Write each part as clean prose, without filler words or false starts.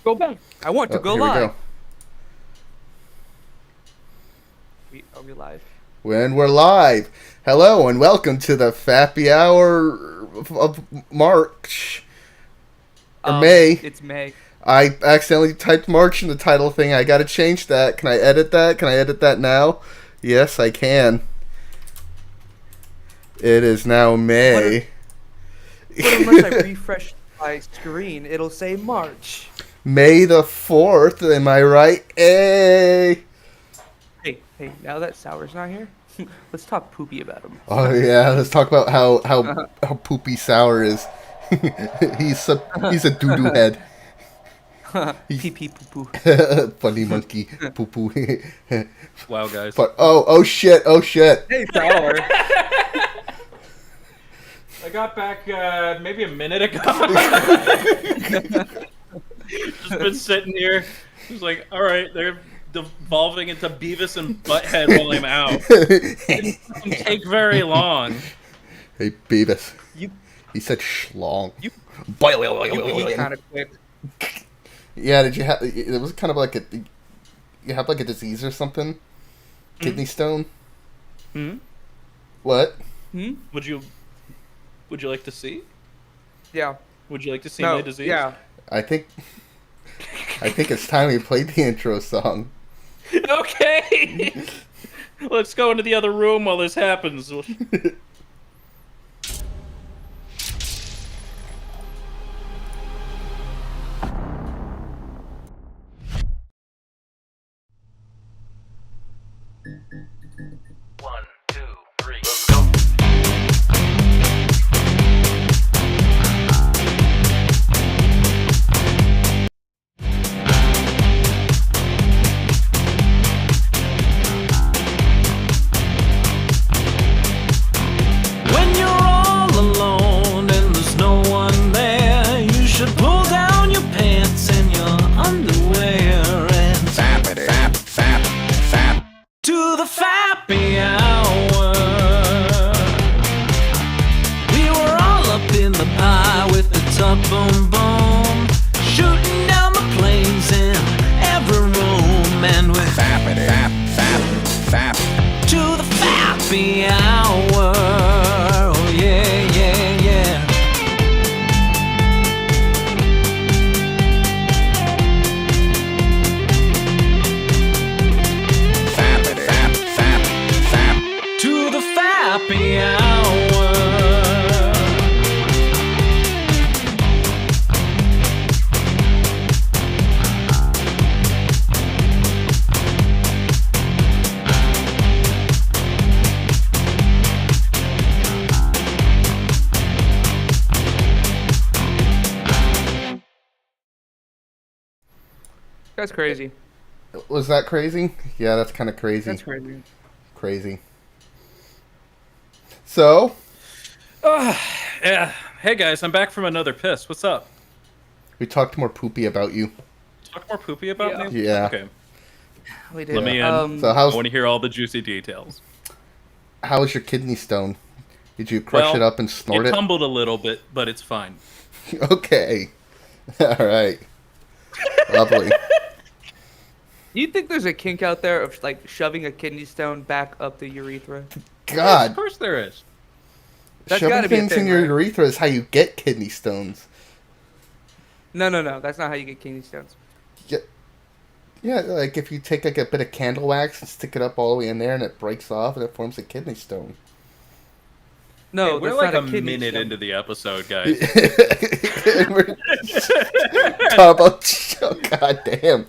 go back. I want to go Here we live. go. Are we live? When we're live. Hello and welcome to the Fappy Hour of March. Or May. It's May. I accidentally typed March in the title thing. I gotta change that. Can I edit that? Can I edit that now? Yes, I can. It is now May. But unless I refresh my screen, it'll say March. May the 4th, am I right? Hey! Hey, now that Sour's not here, let's talk poopy about him. Oh yeah, let's talk about how poopy Sour is. he's a doo-doo head. Pee pee poo poo. Funny monkey poo poo. Wow, guys. But oh shit. Hey, Sour. I got back maybe a minute ago. Just been sitting here. Just like, all right, they're devolving into Beavis and Butthead while I'm out. It doesn't take very long. Hey Beavis. You He said schlong. you kind of quick. Yeah, did you have? It was kind of like you have like a disease or something. Kidney stone. Hmm? What? Would you like to see? Yeah. Would you like to see No. my disease? Yeah. I think it's time we played the intro song. Okay. Let's go into the other room while this happens. One, two, three, go. When you're all alone and there's no one there, you should pull down your pants and your underwear and fap to the Fappy Hour. We were all up in the pie with the tuck boom boom, shooting down the planes in every room, and with to the Fappy Hour. Oh yeah, yeah, yeah. To the Fappy Hour. That's crazy. Was that crazy? Yeah, that's kind of crazy. That's crazy. Crazy. So, Yeah. Hey guys, I'm back from another piss. What's up? we talked more poopy about you. Talk more poopy about Yeah. me? Yeah. Okay. We did. Let me in. So I how's want to hear all the juicy details. how was your kidney stone? Did you crush Well, it up and snort It it? tumbled a little bit, but it's fine. Okay. All right. Lovely. Do you think there's a kink out there of like shoving a kidney stone back up the urethra? God, Of course there is. That's shoving gotta be a things thing, in your right? urethra is how you get kidney stones. No. That's not how you get kidney stones. Yeah, like if you take like a bit of candle wax and stick it up all the way in there and it breaks off and it forms a kidney stone. No, Hey, we're that's like not a kidney minute stone. into the episode, guys. We're talking about, oh, God damn.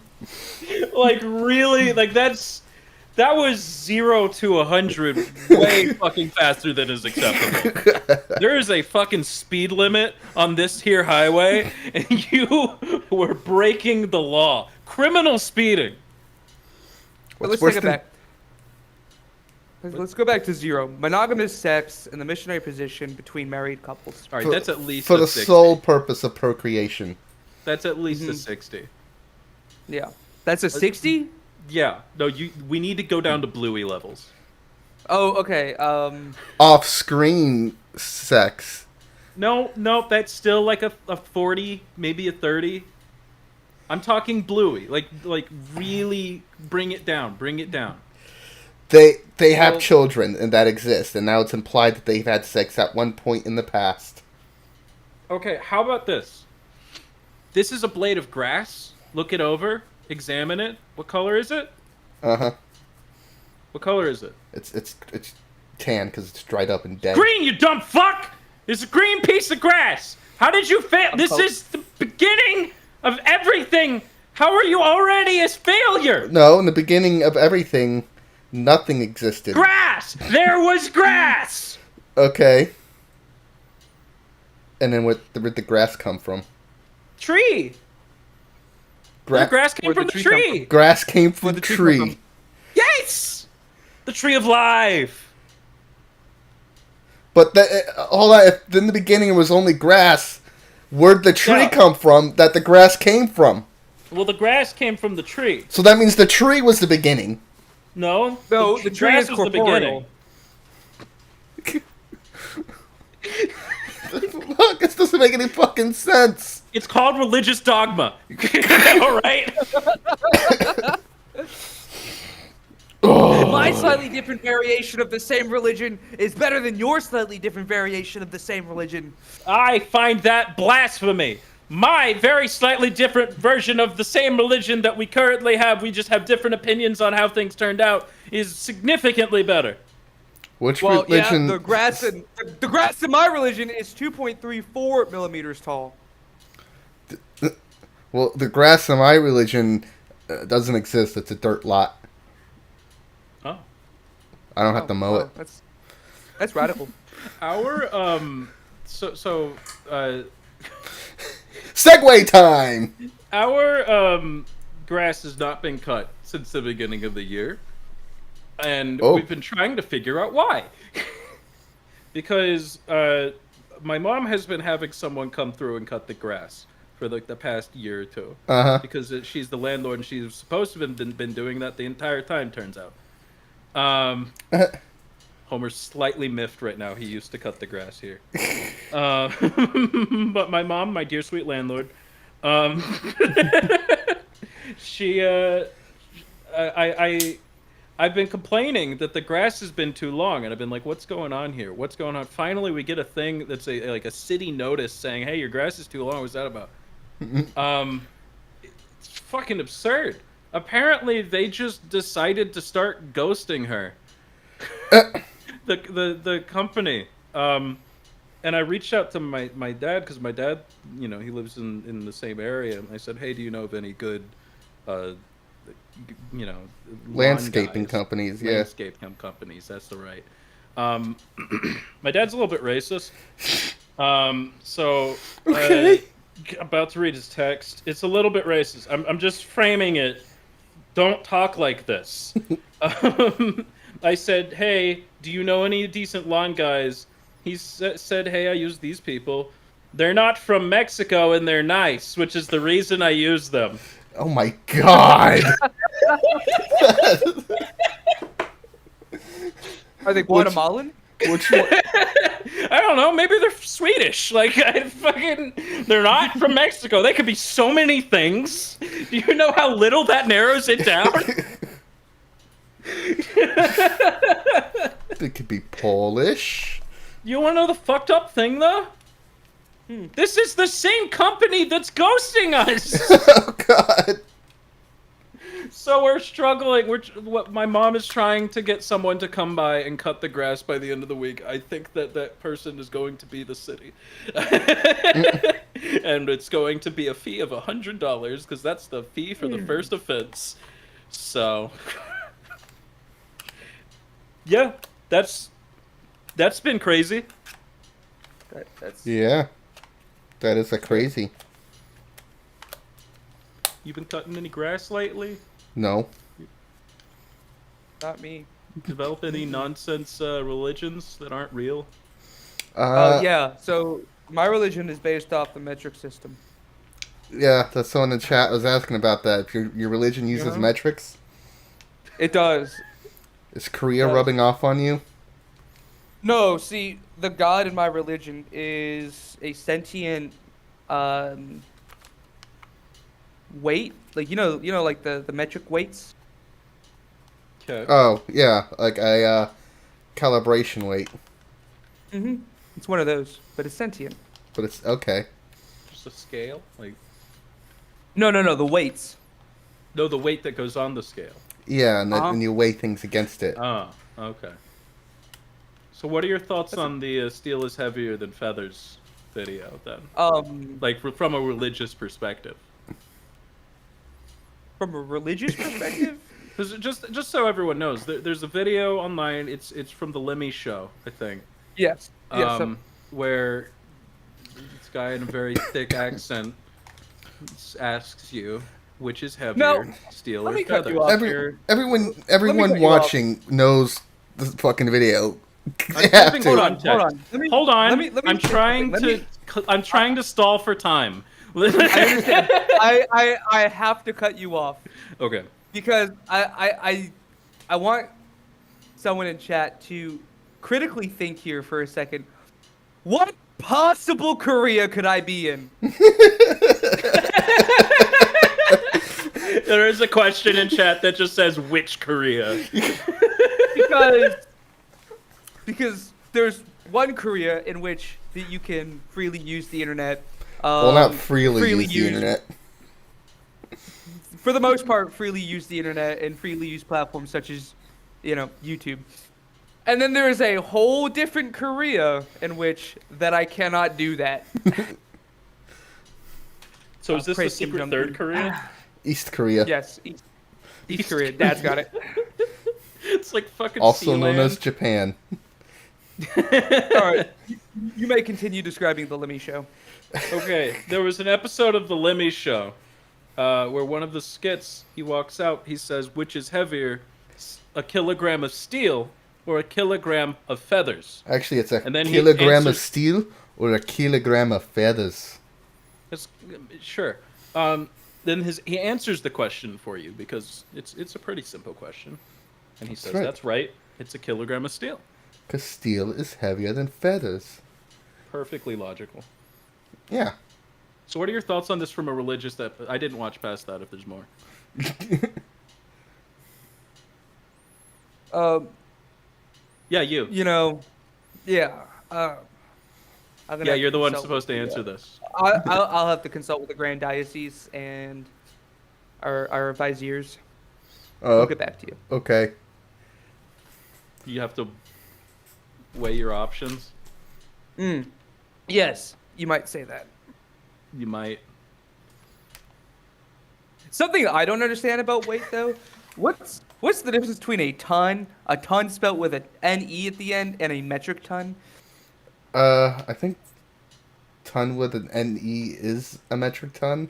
Like really, like that was 0 to 100 way fucking faster than is acceptable. There is a fucking speed limit on this here highway, and you were breaking the law. Criminal speeding. But What's let's worse take it than- back. Let's go back to zero. Monogamous sex in the missionary position between married couples. All right, that's at least for a the 60. sole purpose of procreation. That's at least a Mhm. 60. Yeah. That's a 60? Yeah. No, we need to go down to Bluey levels. Oh, okay. Off-screen sex. No, that's still like a 40, maybe a 30. I'm talking Bluey. Like really bring it down. Bring it down. They have Well- children and that exist, and now it's implied that they've had sex at one point in the past. Okay, how about this? This is a blade of grass. Look it over. Examine it. What color is it? Uh-huh. What color is it? It's tan because it's dried up and dead. Green, you dumb fuck! It's a green piece of grass. How did you fail? This is the beginning of everything. How are you already a failure? No, in the beginning of everything, nothing existed. Grass! There was grass! Okay. And then where'd the grass come from? Tree! The grass came Where'd from the the tree come tree! Grass came from Where'd the the tree tree. come from? Yes! The tree of life! But hold on, if in the beginning it was only grass, where'd the tree Yeah. come from that the grass came from? Well, the grass came from the tree. So that means the tree was the beginning. No? No, the tree grass is was the corporeal. beginning. Fuck, this doesn't make any fucking sense. It's called religious dogma. Alright? My slightly different variation of the same religion is better than your slightly different variation of the same religion. I find that blasphemy. My very slightly different version of the same religion that we currently have, we just have different opinions on how things turned out, is significantly better. Which Well, religion? yeah, the grass in my religion is 2.34 millimeters tall. Well, the grass in my religion doesn't exist. It's a dirt lot. Oh. I don't have to mow it. That's radical. Our, Segway time! our, grass has not been cut since the beginning of the year. And Oh. we've been trying to figure out why. Because, my mom has been having someone come through and cut the grass for like the past year or two. Uh-huh. Because she's the landlord and she's supposed to have been doing that the entire time, turns out. Homer's slightly miffed right now. He used to cut the grass here. But my mom, my dear sweet landlord, she, I've been complaining that the grass has been too long, and I've been like, "What's going on here? What's going on?" Finally, we get a thing that's like a city notice saying, "Hey, your grass is too long." What's that about? It's fucking absurd. Apparently, they just decided to start ghosting her. The company. And I reached out to my dad because my dad, you know, he lives in the same area, and I said, "Hey, do you know of any good, you know, lawn Landscaping guys?" companies, yeah. Landscaping companies. That's the right. My dad's a little bit racist. So Okay. about to read his text. It's a little bit racist. I'm just framing it. Don't talk like this. I said, "Hey, do you know any decent lawn guys?" He said, "Hey, I use these people. They're not from Mexico and they're nice, which is the reason I use them." Oh my god! Are they Guatemalan? Which one? I don't know. Maybe they're Swedish. Like, they're not from Mexico. They could be so many things. Do you know how little that narrows it down? They could be Polish. You want to know the fucked up thing, though? This is the same company that's ghosting us. Oh god. So we're struggling. My mom is trying to get someone to come by and cut the grass by the end of the week. I think that person is going to be the city. And it's going to be a fee of $100 because that's the fee for the first offense. So, yeah, that's been crazy. That's Yeah. That is a crazy. You been cutting any grass lately? No. not me. Develop any nonsense religions that aren't real? Yeah. So my religion is based off the metric system. Yeah, that's someone in the chat was asking about that. If your religion uses Yeah. metrics, It does. is Korea Does. rubbing off on you? No, see, the god in my religion is a sentient, weight, like like the metric weights. Okay. Oh, yeah, like a calibration weight. It's one of those, but it's sentient. But it's okay. Just a scale? Like, No, the weights. no, the weight that goes on the scale. Yeah, and Uh-huh. then you weigh things against it. Oh, okay. So what are your thoughts That's a- on the steel is heavier than feathers video then? Um, From a religious perspective. from a religious perspective. 'Cause just so everyone knows, there's a video online. It's from the Lemmy show, I think. Yes. Yes. Where this guy in a very thick accent asks you which is heavier, No, steel let or me cut feathers. you off here. Everyone cut you off. watching knows this fucking video. They I'm have giving to. Hold on. context. Let me- Hold on. let me I'm say trying something. I'm trying to stall for time. I understand. I have to cut you off Okay. because I want someone in chat to critically think here for a second. What possible career could I be in? There is a question in chat that just says which Korea. Because there's one career in which that you can freely use the internet. Well, not freely use the internet. For the most part, freely use the internet and freely use platforms such as, YouTube. And then there is a whole different Korea in which that I cannot do that. So is this the Praise Kim secret Jong-un. third Korea? East Korea. Yes, East Korea. Dad's got it. It's like fucking Also known Sealand. as Japan. All right, you may continue describing the Lemmy show. Okay, there was an episode of the Lemmy show where one of the skits, he walks out, he says, which is heavier, a kilogram of steel or a kilogram of feathers? Actually, it's a And then he kilogram of answers- steel or a kilogram of feathers. It's, sure. Then he answers the question for you because it's a pretty simple question. And he says, right. that's right, it's a kilogram of steel. Because steel is heavier than feathers. Perfectly logical. Yeah. So what are your thoughts on this from a religious I didn't watch past that if there's more. Yeah, you. Yeah. I'm gonna Yeah, have you're to the one consult supposed to with answer the, this. I'll have to consult with the Grand Diocese and our viziers. Oh, We'll get back to you. okay. You have to weigh your options. Yes, you might say that. You might. Something I don't understand about weight though. What's the difference between a ton spelt with an NE at the end, and a metric ton? I think ton with an NE is a metric ton.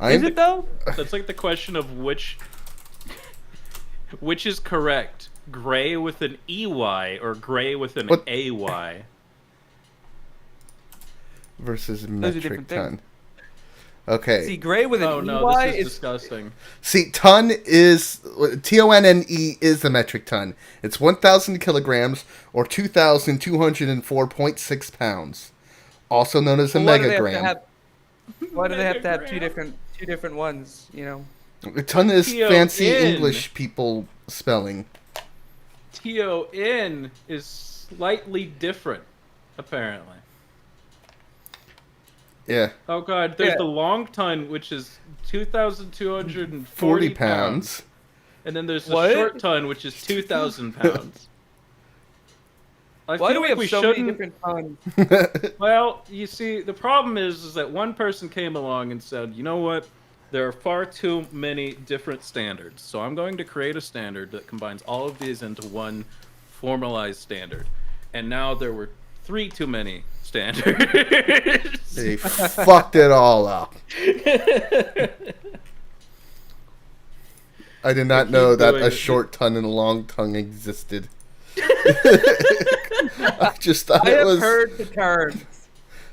Is it though? That's like the question of which is correct. Gray with an EY or gray with an What? AY. Versus are metric different ton. things. Okay. See, gray with an Oh no, EY this is is disgusting. See, ton is TONNE is the metric ton. It's 1,000 kilograms or 2,204.6 pounds, also known as a Well, why do they megagram. why do they have to have two Megagram. different ones? A ton is TON. fancy English people spelling. TON is slightly different, apparently. Yeah, Oh god, there's Yeah. the long ton, which is 2,240 40 pounds. pounds. And then there's the What? short ton, which is 2,000 pounds. I Why feel do we like have so many shouldn't- different tons? Well, you see, the problem is that one person came along and said, you know what? There are far too many different standards. So I'm going to create a standard that combines all of these into one formalized standard. And now there were 3 too many standards. They fucked it all up. I did not keep know that doing a it. short tongue and a long tongue existed. I just thought I it have was heard the term.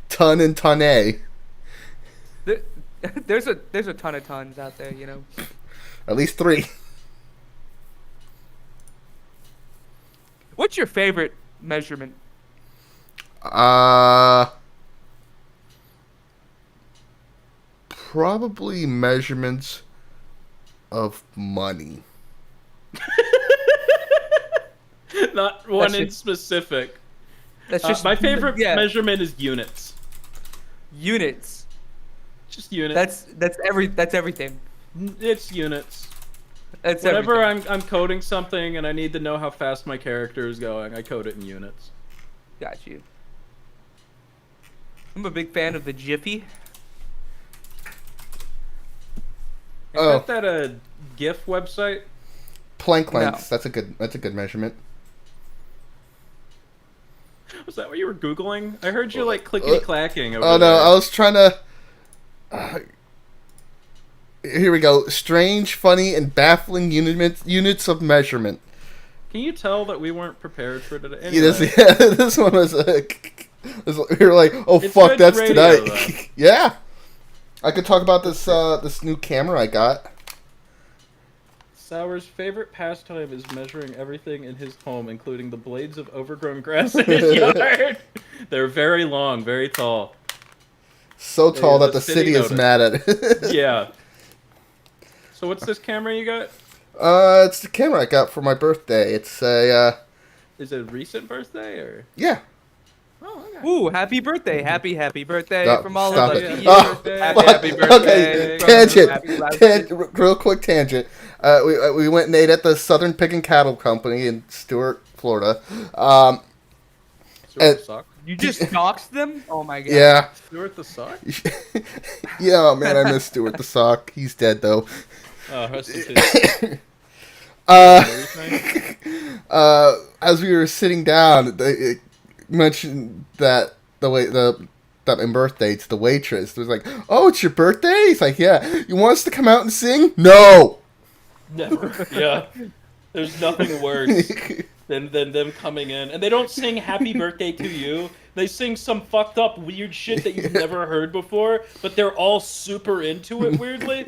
ton and tonne. There's a ton of tons out there, At least 3. What's your favorite measurement? Probably measurements of money. Not one in just- specific. That's just My favorite yeah, measurement is units. units. Just units. That's everything. It's units. That's Whenever everything. I'm coding something and I need to know how fast my character is going, I code it in units. Got you. I'm a big fan of the Jiffy. Is that a GIF website? Plank No. lengths. That's a good measurement. Was that what you were Googling? I heard you like clickety clacking over Oh no, there. I was trying to. Here we go. Strange, funny, and baffling units of measurement. Can you tell that we weren't prepared for today? Yeah, Anyway, this one was. We were like, oh It's fuck, good that's radio, tonight. though. Yeah, I could talk about this this new camera I got. Sour's favorite pastime is measuring everything in his home, including the blades of overgrown grass in his yard. They're very long, very tall. So tall Yeah, that the the city city is mad at it. Yeah. So what's this camera you got? It's the camera I got for my birthday. It's a Is it a recent birthday or? yeah. Oh, okay. Ooh, happy birthday. Happy birthday Stop- from all stop of us. it. to you. Oh, happy fuck. birthday. Okay, from tangent. Happy Life. Real quick tangent. We went and ate at the Southern Pig and Cattle Company in Stuart, Florida. Stuart the sock. You just doxed them? Oh my god. Yeah. Stuart the sock. Yeah, man, I miss Stuart the Sock. He's dead though. Oh, rest in peace. As we were sitting down, they mentioned that that my birthday to the waitress. It was like, "Oh, it's your birthday?" He's like, "Yeah. You want us to come out and sing?" No. Never. Yeah. There's nothing worse than them coming in, and they don't sing "Happy Birthday" to you. They sing some fucked up weird shit that you've never heard before, but they're all super into it weirdly.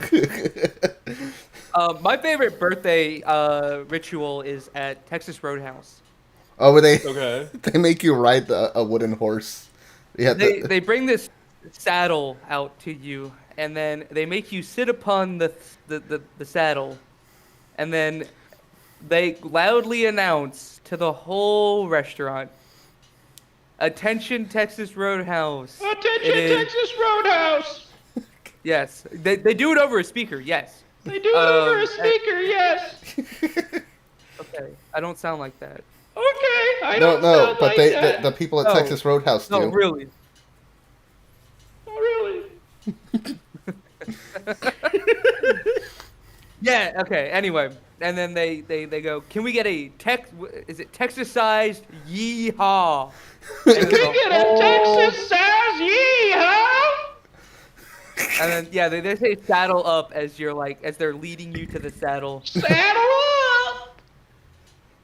My favorite birthday ritual is at Texas Roadhouse. Oh, where they Okay. they make you ride a wooden horse. Yeah. They bring this saddle out to you, and then they make you sit upon the saddle, and then they loudly announce to the whole restaurant, "Attention, Texas Roadhouse! Attention, Texas Roadhouse! Yes, they do it over a speaker. Yes. They do it over a and- speaker, yes. Okay, I don't sound like that. Okay, I No, don't no, sound but like they that. the people at No. Texas Roadhouse do. No, really. Oh, really? Yeah. Okay. Anyway, and then they go, "Can we get a Is it Texas-sized yeehaw?" And then the whole- size yeehaw? And then yeah, they say saddle up as they're leading you to the saddle. Saddle up!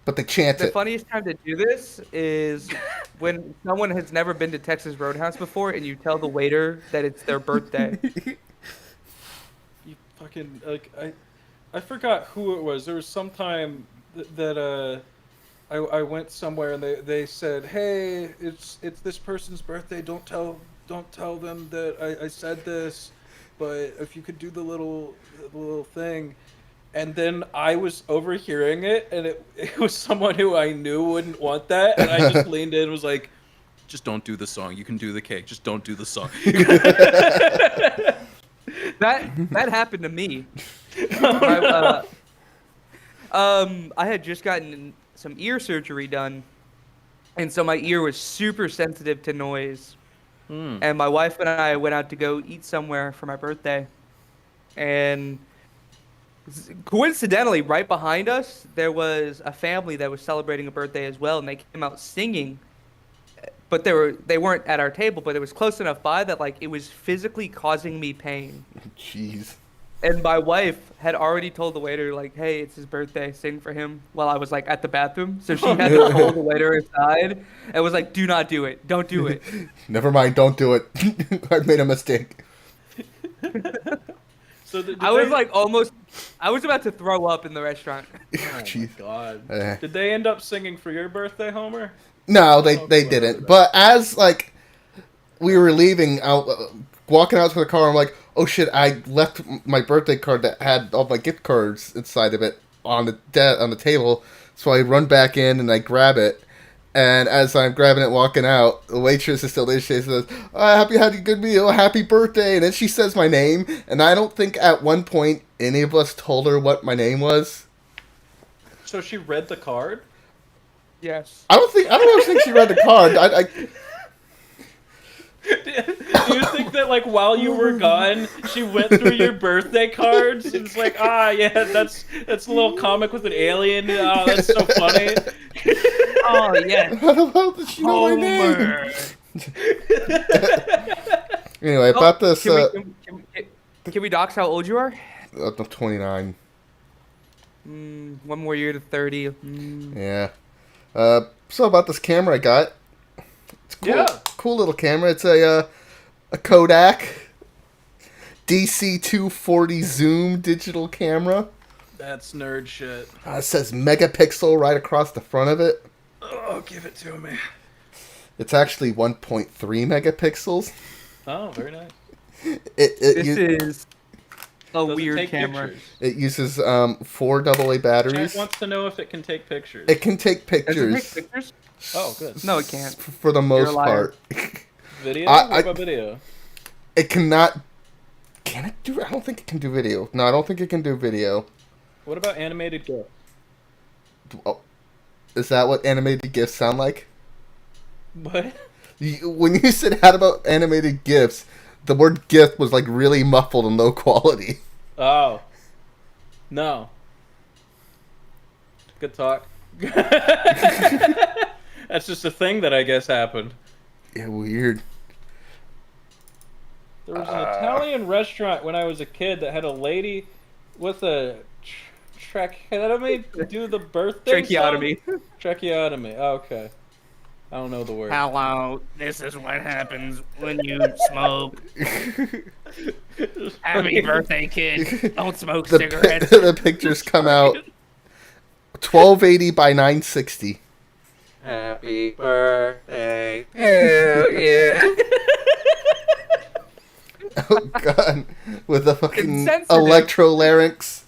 But they chant The it. funniest time to do this is when someone has never been to Texas Roadhouse before, and you tell the waiter that it's their birthday. You fucking like I forgot who it was. There was some time that I went somewhere and they said, "Hey, it's this person's birthday. Don't tell them that I said this, but if you could do the little thing." And then I was overhearing it, and it was someone who I knew wouldn't want that, and I just leaned in and was like, "Just don't do the song. You can do the cake. Just don't do the song." That happened to me. I had just gotten some ear surgery done, and so my ear was super sensitive to noise. And my wife and I went out to go eat somewhere for my birthday, and coincidentally, right behind us, there was a family that was celebrating a birthday as well, and they came out singing. But they weren't at our table, but it was close enough by that like it was physically causing me pain. Jeez. And my wife had already told the waiter, like, "Hey, it's his birthday, sing for him," while I was like at the bathroom. So she had to pull the waiter aside and was like, "Do not do it. Don't do it." Never mind. Don't do it. I made a mistake. So did I was they- like I was about to throw up in the restaurant. Oh Jeez. my god. Eh. Did they end up singing for your birthday, Homer? No, they Oh, didn't. But as like we were leaving out, walking out to the car, I'm like, oh shit, I left my birthday card that had all my gift cards inside of it on the table. So I run back in and I grab it. And as I'm grabbing it, walking out, the waitress is still there. She says, I hope you had a good meal. Happy birthday. And then she says my name. And I don't think at one point any of us told her what my name was. So she read the card? Yes. I don't think she read the card. Do you think that, like, while you were gone, she went through your birthday cards and it's like, yeah, that's a little comic with an alien. Oh, that's so funny. Oh yeah. How did she know my name? Anyway, about this. Can we dox how old you are? I'm 29. One more year to 30. Yeah. So about this camera I got. It's cool. Yeah. Cool little camera. It's a Kodak DC240 zoom digital camera. That's nerd shit. It says megapixel right across the front of it. Oh, give it to me. It's actually 1.3 megapixels. Oh, very nice. This is a Does it weird take camera. pictures? It uses 4 AA batteries. Chat wants to know if it can take pictures. It can take Does it pictures take pictures? Oh, good. No, it can't. for the most You're a liar. part. Video? I- What about video? It cannot. Can it do? I don't think it can do video. No, I don't think it can do video. What about animated GIF? Oh, is that what animated GIFs sound like? What? When you said how about animated GIFs, the word GIF was like really muffled and low quality. Oh. No. Good talk. That's just a thing that I guess happened. Yeah, weird. There was an Italian restaurant when I was a kid that had a lady with a tracheotomy do the birthday Tracheotomy. song? Tracheotomy. Oh, okay. I don't know the word. Hello, this is what happens when you smoke. Happy birthday, kid. Don't smoke cigarettes. The pictures come out 1280 by 960. Happy birthday. Hell yeah. Oh god, with a fucking Insensitive. electrolarynx.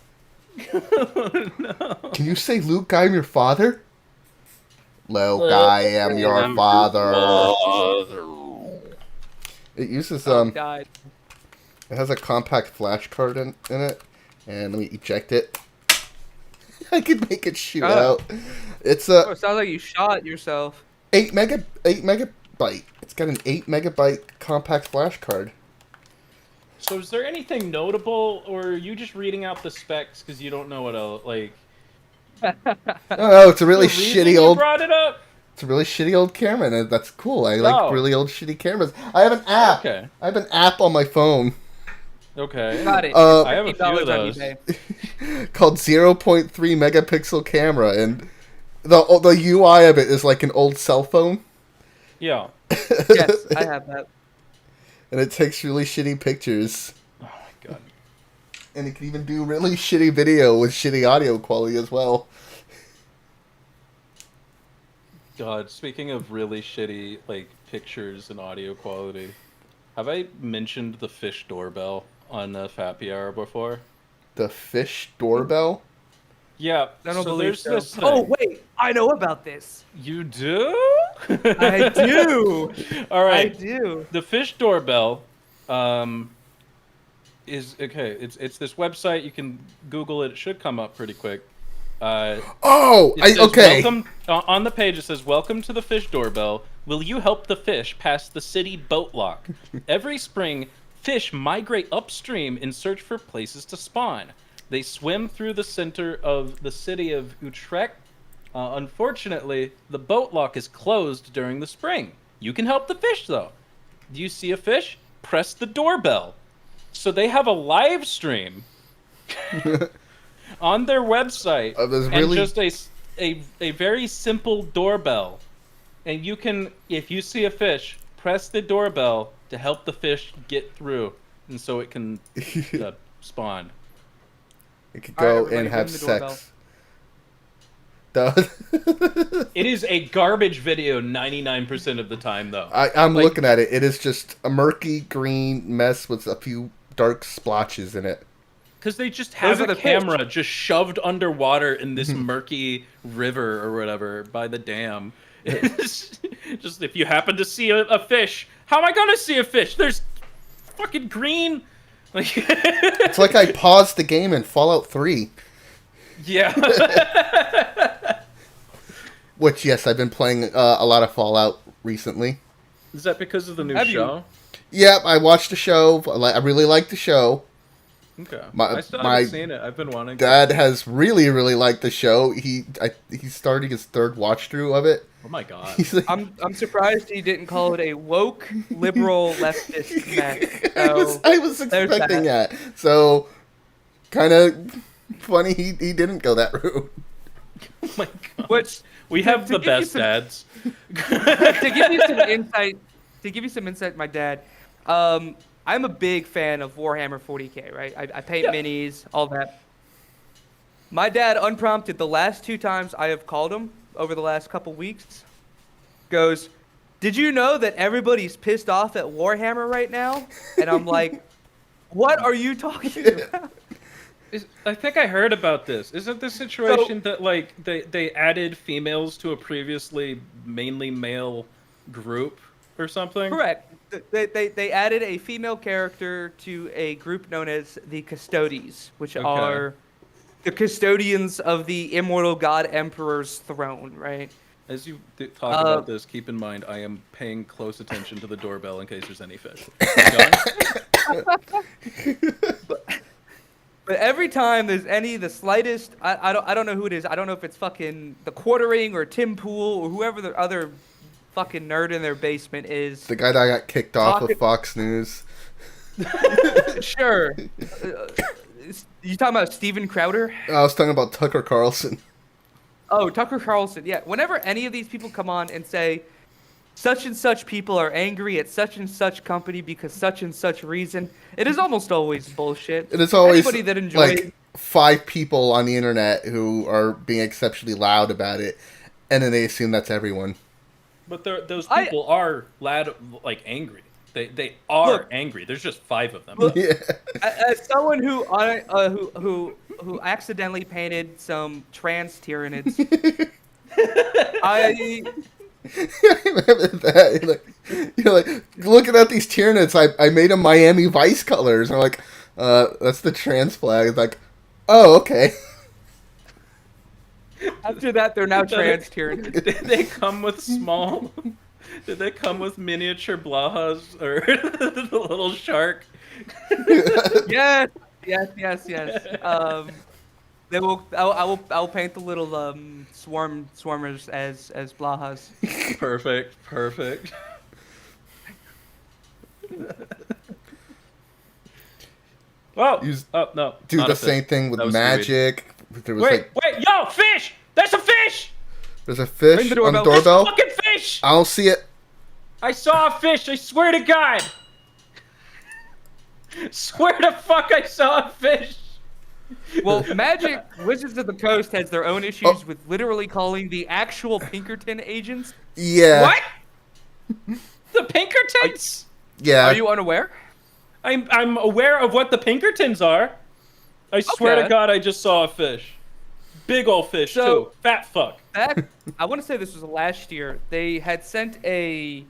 No. Can you say, Luke, I'm your father? Luke, I am your father. It uses Died. it has a compact flash card in it, and let me eject it. I could make it shoot Oh. out. It's Oh, a it sounds like you shot yourself. 8 megabyte. It's got an 8 megabyte compact flash card. So is there anything notable, or are you just reading out the specs because you don't know what else, like... Oh, it's a really the reason shitty you old. brought it up? It's a really shitty old camera, and that's cool. I like Oh. really old shitty cameras. I have an app. Okay. I have an app on my phone Okay. Got it. I have a few $50 of on those. eBay. called 0.3 megapixel camera, and the UI of it is like an old cell phone, Yeah. Yes, I have that. and it takes really shitty pictures, Oh my god. and it can even do really shitty video with shitty audio quality as well. God, speaking of really shitty, like, pictures and audio quality, have I mentioned the fish doorbell on Fappy Hour before? The fish doorbell. Yeah, I don't so believe there's so. this thing. Oh wait, I know about this. You do? I do. All I right. do. The fish doorbell is okay. It's this website. You can Google it. It should come up pretty quick. Oh, It says, okay. Welcome, on the page, it says, "Welcome to the fish doorbell. Will you help the fish past the city boat lock? Every spring, fish migrate upstream in search for places to spawn. They swim through the center of the city of Utrecht. Unfortunately, the boat lock is closed during the spring. You can help the fish, though. Do you see a fish? Press the doorbell." So they have a live stream on their website, there's and really- just a very simple doorbell. And you can, if you see a fish, press the doorbell to help the fish get through, and so it can spawn. It could All right, go everybody, and have ring the doorbell. sex. Duh. It is a garbage video 99% of the time, though. I'm Like- looking at it. It is just a murky green mess with a few dark splotches in it. Because they just have Those are a the camera just shoved underwater in this murky river or whatever by the dam. It's just if you happen to see a fish, how am I gonna see a fish? There's fucking green. Like, It's like I paused the game in Fallout 3. yeah. Which, yes, I've been playing a lot of Fallout recently. Is that because of the new Have you? show? Yep, I watched the show. I really like the show. Okay. My- I still my haven't seen it. I've been wanting to. Dad has really, really liked the show. He's starting his third watch through of it. Oh my god. He's like, I'm surprised he didn't call it a woke liberal leftist mess. I was there's expecting that. So, kind of funny he didn't go that route. Oh my god. Which We have to the give you best some- dads. to give you some insight, my dad, I'm a big fan of Warhammer 40K, right? I paint Yeah. minis, all that. My dad, unprompted, the last 2 times I have called him over the last couple weeks, goes, "Did you know that everybody's pissed off at Warhammer right now?" And I'm like, "What are you talking about?" I think I heard about this. Isn't this situation that like they added females to a previously mainly male group or something? Correct. They added a female character to a group known as the Custodies, which Okay. are the custodians of the immortal god emperor's throne, right? As you talk about this, keep in mind I am paying close attention to the doorbell in case there's any fish. But every time there's the slightest, I don't know who it is. I don't know if it's fucking the Quartering or Tim Pool or whoever the other fucking nerd in their basement is. The guy that got kicked off of Talking- Fox News. Sure. You talking about Steven Crowder? I was talking about Tucker Carlson. Oh, Tucker Carlson. Yeah. Whenever any of these people come on and say, such and such people are angry at such and such company because such and such reason, it is almost always bullshit. It is always Anybody that enjoys like 5 people on the internet who are being exceptionally loud about it, and then they assume that's everyone. But those people are angry. They are Look. angry. There's just 5 of them. Look. Yeah. As someone who accidentally painted some trans Tyranids, I I remember that. You're like looking at these Tyranids. I made them Miami Vice colors. And I'm like, that's the trans flag. It's like, oh, okay. after that they're now trans Tyranids. Did they come with small? Did they come with miniature blahas or the little shark? Yes. They will. I will paint the little swarmers as blahas. Perfect. Oh, Use- oh no! Do not the a fish. same thing with That was magic. There was Wait, yo, fish! There's a fish! there's a fish Ring the on the doorbell. doorbell. Fucking fish! I don't see it. I saw a fish. I swear to God. Swear to fuck, I saw a fish. Well, Magic Wizards of the Coast has their own issues with literally calling the actual Pinkerton agents. Yeah. What? The Pinkertons? Yeah. Are you unaware? I'm aware of what the Pinkertons are. I swear to Okay. God, I just saw a fish. Big old fish So- too. Fat fuck. Back, I want to say this was last year. They had sent a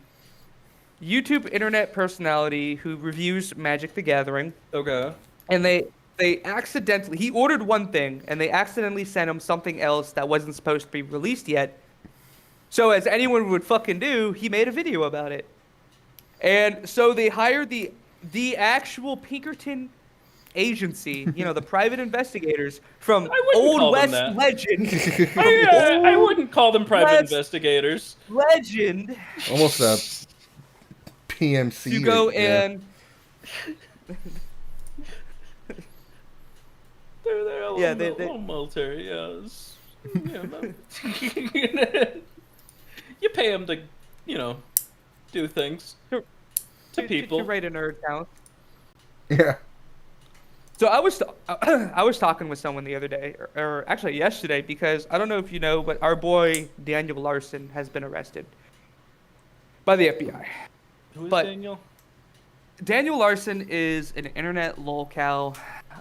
YouTube internet personality who reviews Magic the Gathering, Okay. and they accidentally, he ordered one thing and they accidentally sent him something else that wasn't supposed to be released yet. So as anyone would fucking do, he made a video about it. And so they hired the actual Pinkerton agency, you know, the private investigators from I wouldn't call Old them West that. Legend. I wouldn't call them private Let's- investigators. Legend Almost a PMC. to go yeah. and They're a Yeah, little, they- little military. Yeah. You pay them to, do things to people. to write a nerd count. Yeah. So I was talking with someone the other day, or actually yesterday, because I don't know if you know, but our boy Daniel Larson has been arrested by the FBI. Who is but- Daniel? Daniel Larson is an internet lolcow.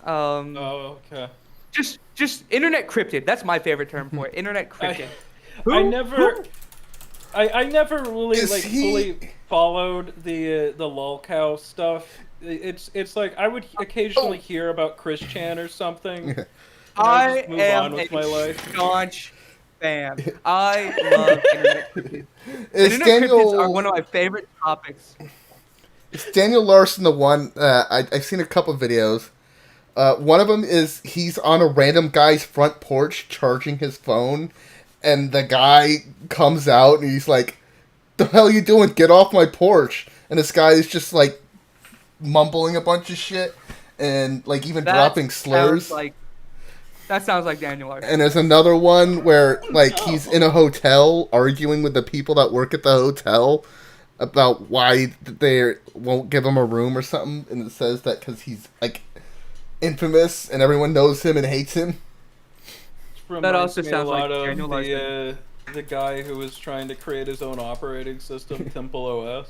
Oh, okay. Just internet cryptid. That's my favorite term for it. Internet cryptid. I never. I never really Is like he- fully followed the lolcow stuff. It's like I would occasionally hear about Chris Chan or something. And I just move am on with a my life. staunch fan. I love internet cryptids. Is Internet cryptids are Daniel one of my favorite topics. is Daniel Larson the one? I've seen a couple videos. One of them is he's on a random guy's front porch charging his phone, and the guy comes out and he's like, "The hell you doing? Get off my porch!" And this guy is just like mumbling a bunch of shit and like even dropping slurs. That sounds like Daniel Larson. And there's another one where like he's in a hotel arguing with the people that work at the hotel about why they won't give him a room or something, and it says that because he's like infamous and everyone knows him and hates him. That also Reminds me a sounds like lot of Daniel Larson. the guy who was trying to create his own operating system, Temple OS.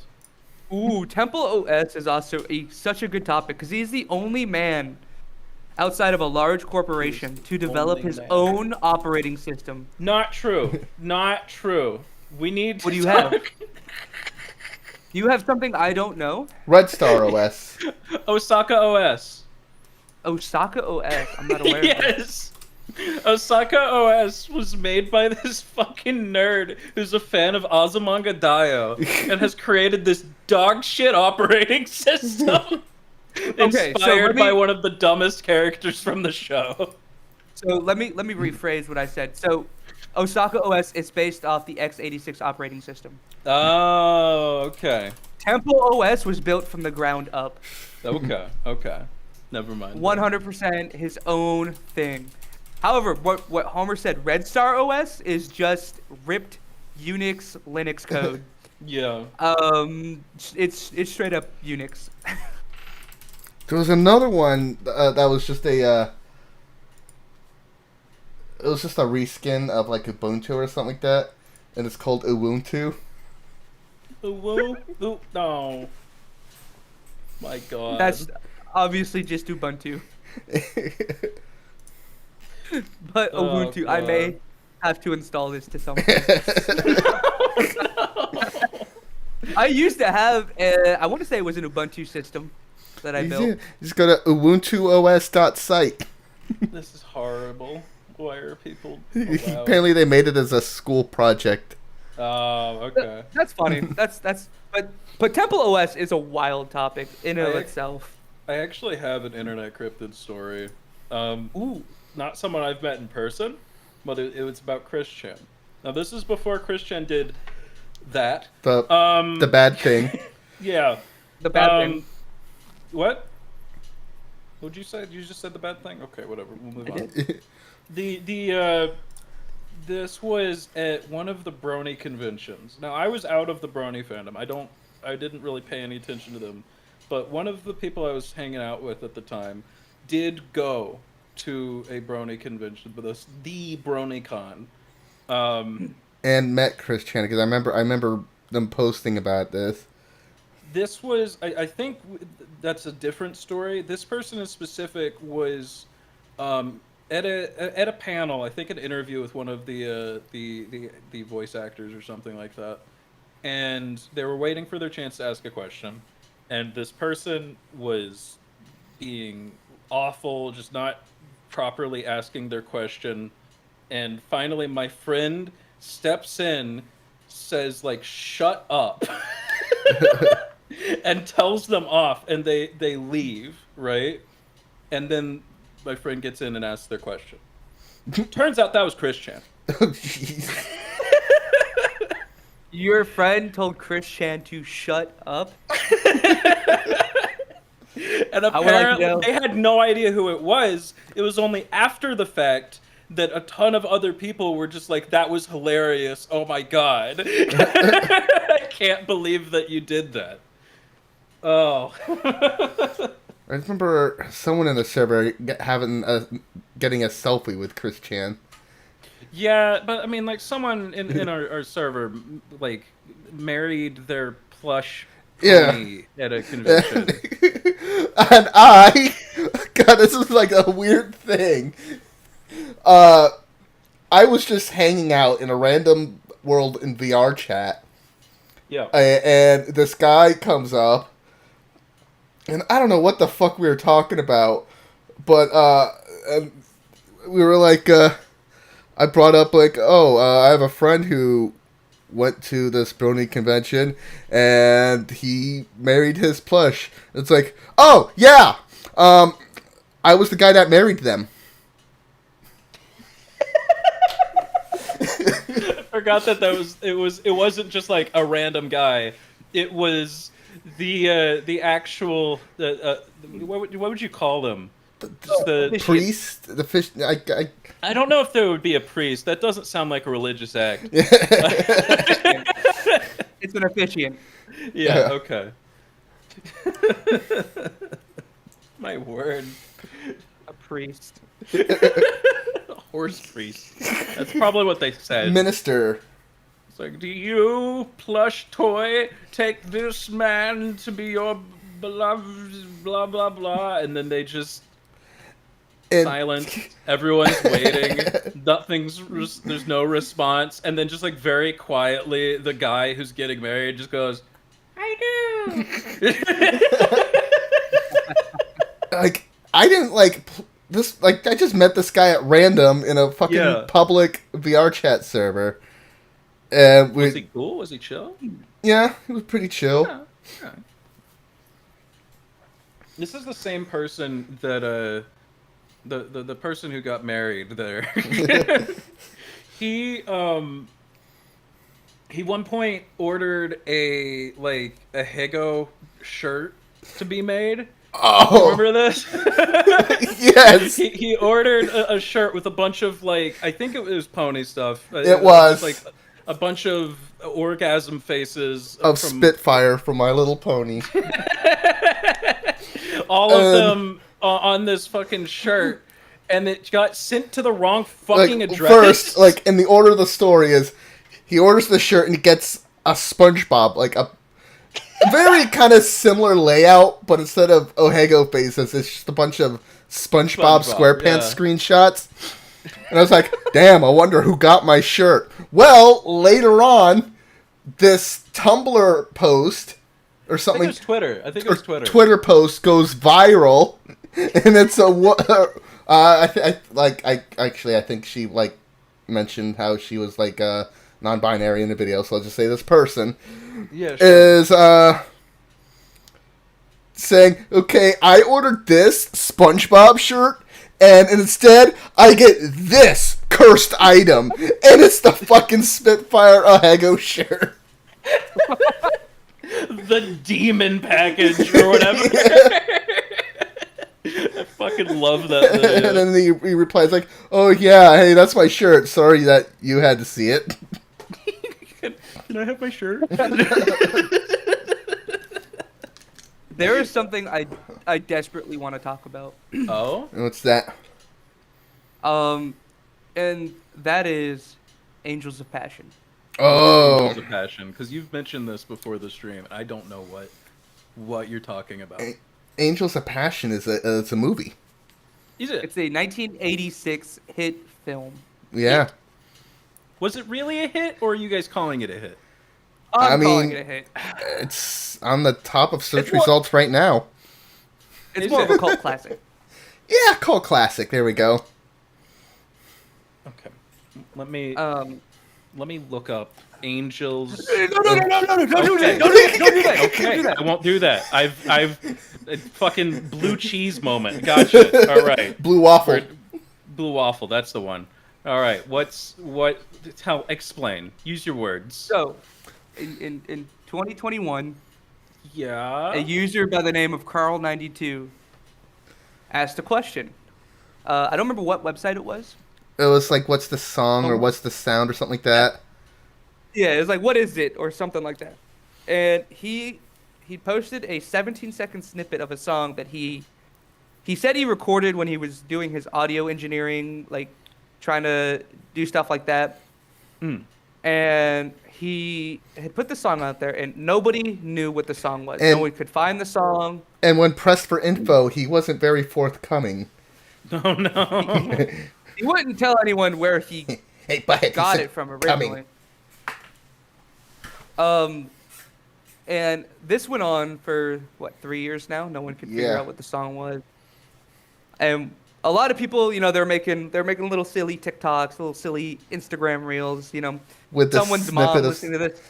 Ooh, Temple OS is also such a good topic because he's the only man outside of a large corporation to develop only his man. own operating system. Not true. Not true. We need. What do you have? You have something I don't know? Red Star OS. Osaka OS. Osaka OS. I'm not aware of that. Yes. Osaka OS was made by this fucking nerd who's a fan of Azumanga Daioh and has created this dog shit operating system Okay, so inspired by one of the dumbest characters from the show. So let me rephrase what I said. So Osaka OS is based off the x86 operating system. Oh, okay. Temple OS was built from the ground up. Okay. Okay. Never mind. 100% his own thing. However, what Homer said, Red Star OS is just ripped Unix Linux code. Yeah. It's straight up Unix. There was another one that was just a. It was just a reskin of like Ubuntu or something like that, and it's called Ubuntu. No. My God. That's obviously just Ubuntu. But Oh, Ubuntu, I God. may have to install this to something. I used to have, I want to say it was an Ubuntu system that I built. Just go to ubuntuos.site. This is horrible. Why are people allowed? Apparently, they made it as a school project. Oh, okay. That's funny. But Temple OS is a wild topic in and of I- itself. I actually have an internet cryptid story. Ooh. Not someone I've met in person, but it was about Chris Chan. Now, this is before Chris Chan did that. The bad thing. Yeah. The bad thing. What? What'd you say? You just said the bad thing? Okay, whatever. We'll move on. This was at one of the Brony conventions. Now, I was out of the Brony fandom. I didn't really pay any attention to them, but one of the people I was hanging out with at the time did go to a Brony convention, but the BronyCon. And met Chris Chan because I remember them posting about this. This was, I think that's a different story. This person in specific was at a panel, I think an interview with one of the voice actors or something like that, and they were waiting for their chance to ask a question, and this person was being awful, just not properly asking their question, and finally my friend steps in, says like, "Shut up." And tells them off, and they leave, right? And then my friend gets in and asks their question. Turns out that was Chris Chan. Oh, jeez. Your friend told Chris Chan to shut up. And I would like to apparently know. they had no idea who it was. It was only after the fact that a ton of other people were just like, "That was hilarious. Oh my God." I can't believe that you did that. Oh. I remember someone in the server getting a selfie with Chris Chan. Yeah, but I mean, like, someone in our server, like, married their plush Yeah. pony at a convention. And God, this is like a weird thing. I was just hanging out in a random world in VR chat, Yeah. and this guy comes up, and I don't know what the fuck we were talking about, but and we were like, I brought up like, oh, I have a friend who went to this brony convention, and he married his plush. It's like, oh yeah, I was the guy that married them. I forgot that it wasn't just like a random guy. It was the actual what would you call them? The Priest, the fish. I don't know if there would be a priest. That doesn't sound like a religious act. It's an officiant. Yeah. Okay. My word. A priest. Horse priest. That's probably what they said. Minister. It's like, do you, plush toy, take this man to be your beloved, blah, blah, blah. And then they just silent. Everyone's waiting. There's no response. And then just like very quietly, the guy who's getting married just goes, I do. Like, I didn't like this. Like, I just met this guy at random in a fucking public VR chat server. And Was he cool? Was he chill? Yeah, he was pretty chill. Yeah. This is the same person that the person who got married there. He one point ordered a Hego shirt to be made. Oh, Remember this? Yes. He ordered a shirt with a bunch of I think it was pony stuff. It was like a bunch of orgasm faces of Spitfire from My Little Pony. All of them on this fucking shirt, and it got sent to the wrong fucking address. First, in the order of the story is, he orders the shirt and he gets a SpongeBob, like a very kind of similar layout, but instead of Ohego faces, it's just a bunch of SpongeBob SquarePants screenshots. And I was like, damn, I wonder who got my shirt. Well, later on, this Tumblr post or something. I think it was Twitter. Twitter post goes viral, and it's I think she mentioned how she was non-binary in the video, so I'll just say this person is saying, okay, I ordered this SpongeBob shirt, and instead I get this cursed item, and it's the fucking Spitfire Ohego shirt. The demon package or whatever. I fucking love that. And then he replies like, oh yeah, hey, that's my shirt. Sorry that you had to see it. Can I have my shirt? There is something I desperately want to talk about. Oh? What's that? And that is Angels of Passion. Oh, Angels of Passion, because you've mentioned this before the stream, and I don't know what you're talking about. Angels of Passion is it's a movie. Is it? It's a 1986 hit film. Yeah. Was it really a hit, or are you guys calling it a hit? I'm calling it a hit. It's on the top of search results right now. It's more of a cult classic. Yeah, cult classic. There we go. Okay. Let me look up Angels. No, don't do that. Don't do that. Okay, I won't do that. I've a fucking blue cheese moment. Gotcha. All right. Blue waffle. Blue waffle. That's the one. All right. Explain. Use your words. So, in 2021, Yeah. a user by the name of Carl92 asked a question. I don't remember what website it was. It was like, what's the song or what's the sound or something like that. Yeah, it was like, what is it, or something like that. And he posted a 17-second snippet of a song that he said he recorded when he was doing his audio engineering, trying to do stuff like that. And he had put the song out there, and nobody knew what the song was. And- no one could find the song. And when pressed for info, he wasn't very forthcoming. Oh no. He wouldn't tell anyone where he Hey, bud, got he's it from coming. originally. And this went on for 3 years now. No one could figure Yeah. out what the song was. And a lot of people, they're making little silly TikToks, little silly Instagram reels. With the someone's mom snippet of- listening to this,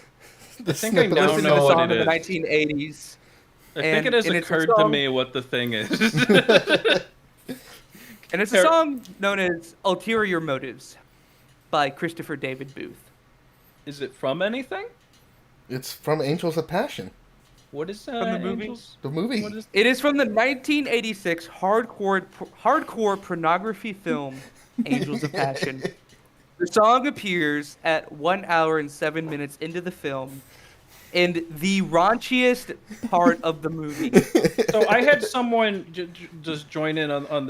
The I think I snippet now of listening to know the what song it in the is. 1980s. I think it has And it's a occurred to song- me what the thing is. And it's a song known as "Ulterior Motives" by Christopher David Booth. Is it from anything? It's from Angels of Passion, What is From the movie? Angels? the movie. What is? It is from the 1986 hardcore pornography film "Angels of Passion." The song appears at 1 hour and 7 minutes into the film, in the raunchiest part of the movie. So I had someone just join in on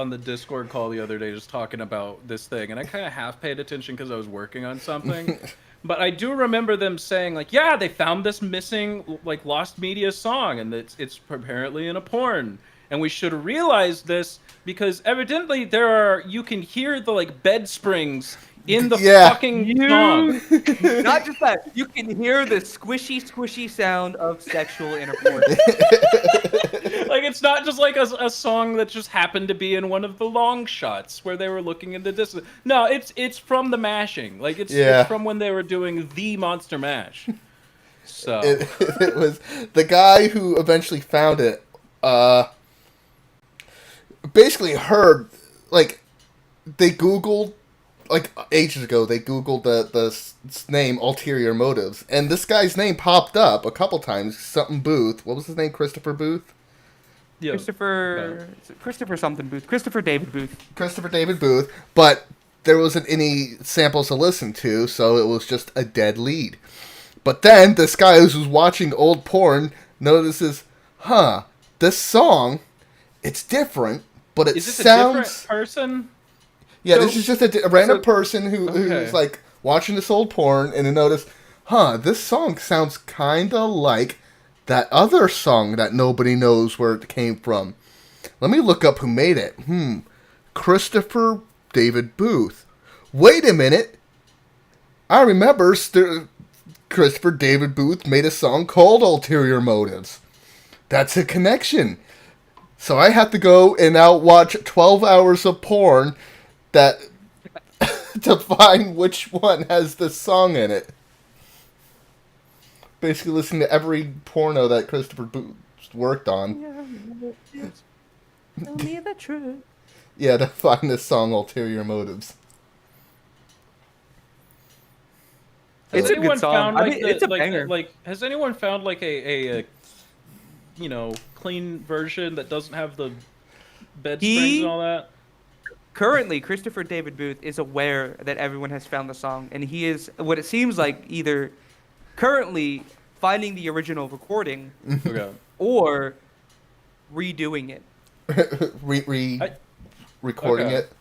the Discord call the other day, just talking about this thing, and I kind of half paid attention because I was working on something. But I do remember them saying, like, yeah, they found this missing, like, lost media song, and it's apparently in a porn. And we should realize this because evidently you can hear the, like, bed springs in the Yeah. fucking song. Not just that, you can hear the squishy sound of sexual intercourse. Like, it's not just like a song that just happened to be in one of the long shots where they were looking in the distance. No, it's from the mashing. Like, it's from when they were doing the Monster Mash. So It was the guy who eventually found it. Basically heard, like, they Googled, like, ages ago, they Googled the name Ulterior Motives, and this guy's name popped up a couple times. Something Booth. What was his name? Christopher Booth? yeah. Christopher something Booth. Christopher David Booth. Christopher David Booth, but there wasn't any samples to listen to, so it was just a dead lead. But then this guy who's watching old porn notices, this song, it's different, but it Is this sounds... a different person? Yeah, So- this is just a random person who's Okay. like watching this old porn and they notice, this song sounds kinda like that other song that nobody knows where it came from. Let me look up who made it. Christopher David Booth. Wait a minute. I remember Christopher David Booth made a song called Ulterior Motives. That's a connection. So I have to go and now watch 12 hours of porn that to find which one has this song in it. Basically listening to every porno that Christopher Booth worked on. Tell me the truth. Yeah, to find this song Ulterior Motives. Has It's a anyone good song. found, I like, mean, the- it's a like, banger. like, has anyone found like a clean version that doesn't have the bed springs and all that? Currently, Christopher David Booth is aware that everyone has found the song, and he is, what it seems like, either currently finding the original recording Okay. or redoing it, Recording Okay. it. I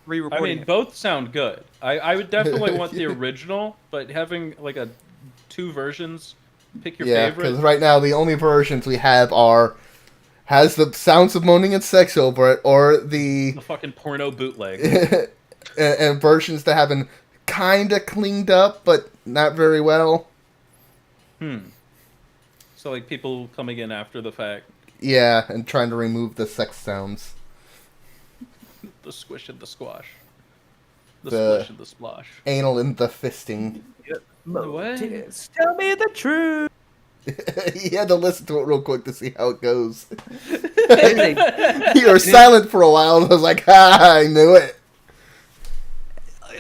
re-recording mean, it. both sound good. I would definitely want the original, but having like two versions, pick your Yeah, favorite. because right now the only versions we have has the sounds of moaning and sex over it, or the The fucking porno bootleg. and versions that have been kinda cleaned up, but not very well. So like people coming in after the fact, Yeah, and trying to remove the sex sounds. the squish and the squash, the The- splish and the splosh. Anal in the fisting. What? Tell me the truth. He had to listen to it real quick to see how it goes. It is a- You were silent for a while, and I was like, I knew it.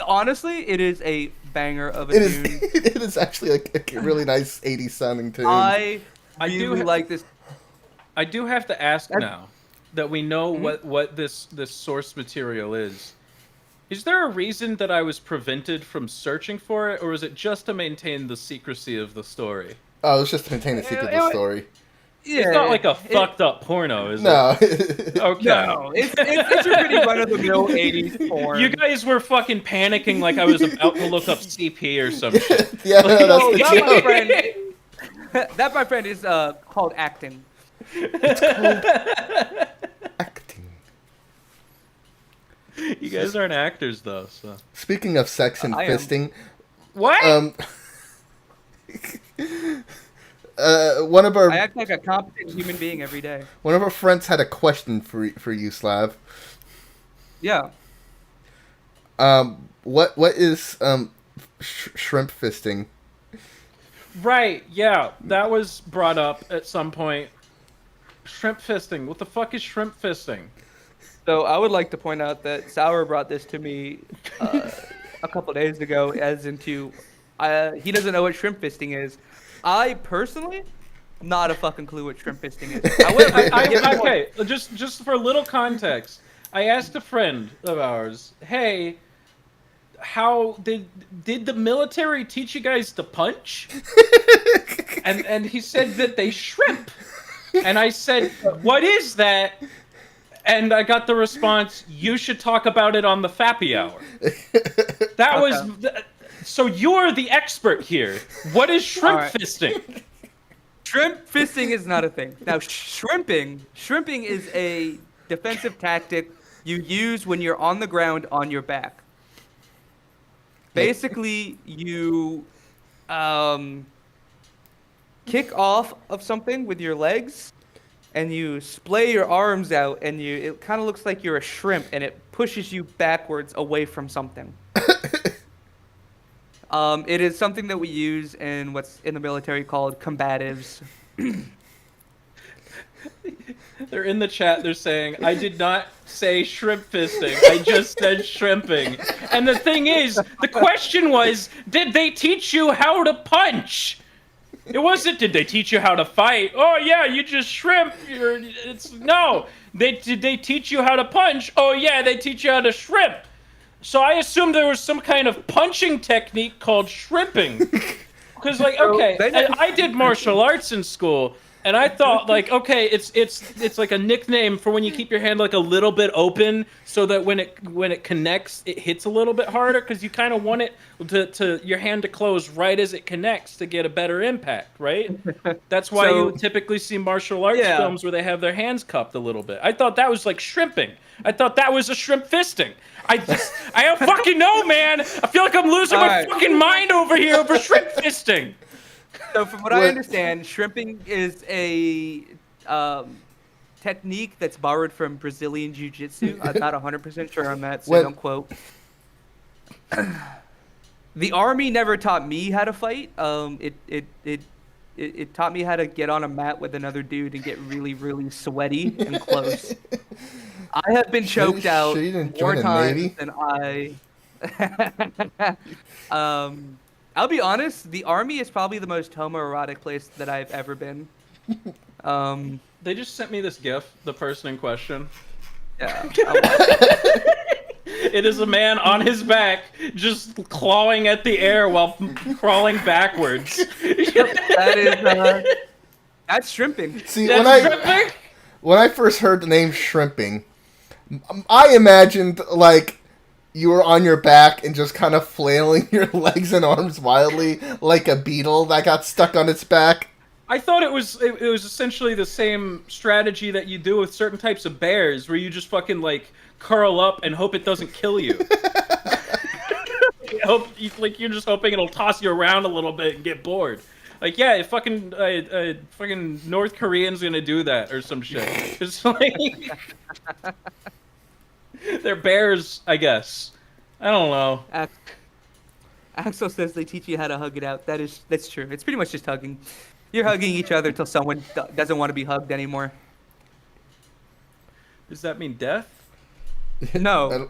honestly, it is a banger of a It is. tune. It is actually like a really nice 80s sounding tune. I I do really ha- like this. I do have to ask That- now that we know what this source material is. Is there a reason that I was prevented from searching for it, or is it just to maintain the secrecy of the story? Oh, it's just to maintain the secret of the story. Yeah, It's not like a fucked up porno, is No. it? Okay. No, it's a pretty run of the mill '80s porn. You guys were fucking panicking like I was about to look up CP or some shit. Yeah, no, that's No, the that, my joke. friend. That, my friend, is called acting. Acting. You guys aren't actors though, so. Speaking of sex and I am. fisting, What? one of I our act like a competent human being every day. friends had a question for you, Slav. Yeah. What is shrimp fisting? Right, yeah, that was brought up at some point. Shrimp fisting. What the fuck is shrimp fisting? So I would like to point out that Sour brought this to me a couple days ago, as into he doesn't know what shrimp fisting is. I personally, not a fucking clue what shrimp fisting is. However, Okay, just for a little context, I asked a friend of ours, "Hey, how did the military teach you guys to punch?" and he said that they shrimp. And I said, "What is that?" And I got the response, "You should talk about it on the Fappy Hour." That was so you're the expert here. What is shrimp All right. fisting? shrimp fisting is not a thing. Now, shrimping is a defensive tactic you use when you're on the ground on your back. Basically, you kick off of something with your legs, and you splay your arms out, and it kind of looks like you're a shrimp, and it pushes you backwards away from something. It is something that we use in what's in the military called combatives. They're in the chat, they're saying, "I did not say shrimp fisting, I just said shrimping." And the thing is, the question was, did they teach you how to punch? It wasn't, did they teach you how to fight? Oh yeah, you just shrimp. No. Did they teach you how to punch? Oh yeah, they teach you how to shrimp. So I assumed there was some kind of punching technique called shrimping. Because okay, I did martial arts in school, and I thought okay, it's like a nickname for when you keep your hand like a little bit open, so that when it connects, it hits a little bit harder, because you kind of want it to your hand to close right as it connects to get a better impact, right? That's why you typically see martial arts films where they have their hands cupped a little bit. I thought that was like shrimping. I thought that was a shrimp fisting. I don't fucking know, man. I feel like I'm losing my fucking mind over here over shrimp fisting. So from what I understand, shrimping is a technique that's borrowed from Brazilian Jiu-Jitsu. I'm not 100% sure on that, so don't quote. The army never taught me how to fight. It taught me how to get on a mat with another dude and get really, really sweaty and close. I have been choked out more times than I. I'll be honest. The army is probably the most homoerotic place that I've ever been. They just sent me this GIF. The person in question. Yeah. It is a man on his back, just clawing at the air while crawling backwards. That's shrimping. See, That's when I first heard the name shrimping, I imagined like you were on your back and just kind of flailing your legs and arms wildly like a beetle that got stuck on its back. I thought it was essentially the same strategy that you do with certain types of bears, where you just fucking curl up and hope it doesn't kill you. You're just hoping it'll toss you around a little bit and get bored. Fucking North Korean's gonna do that or some shit. It's they're bears, I guess. I don't know. Axel says they teach you how to hug it out. That's true. It's pretty much just hugging. You're hugging each other till someone doesn't want to be hugged anymore. Does that mean death? No.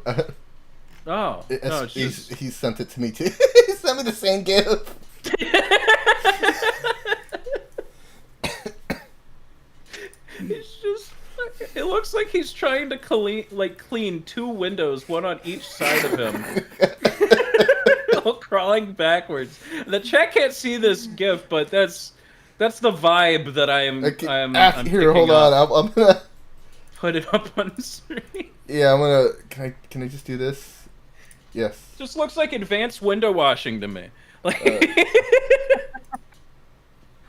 No, it's He sent it to me too. He sent me the same gift. It's just. It looks like he's trying to clean two windows, one on each side of him. While crawling backwards. The chat can't see this GIF, but that's That's the vibe that I'm Here, picking hold up. on. I'm gonna. Put it up on the screen. Yeah, I'm gonna. Can I just do this? Yes. Just looks like advanced window washing to me. Like,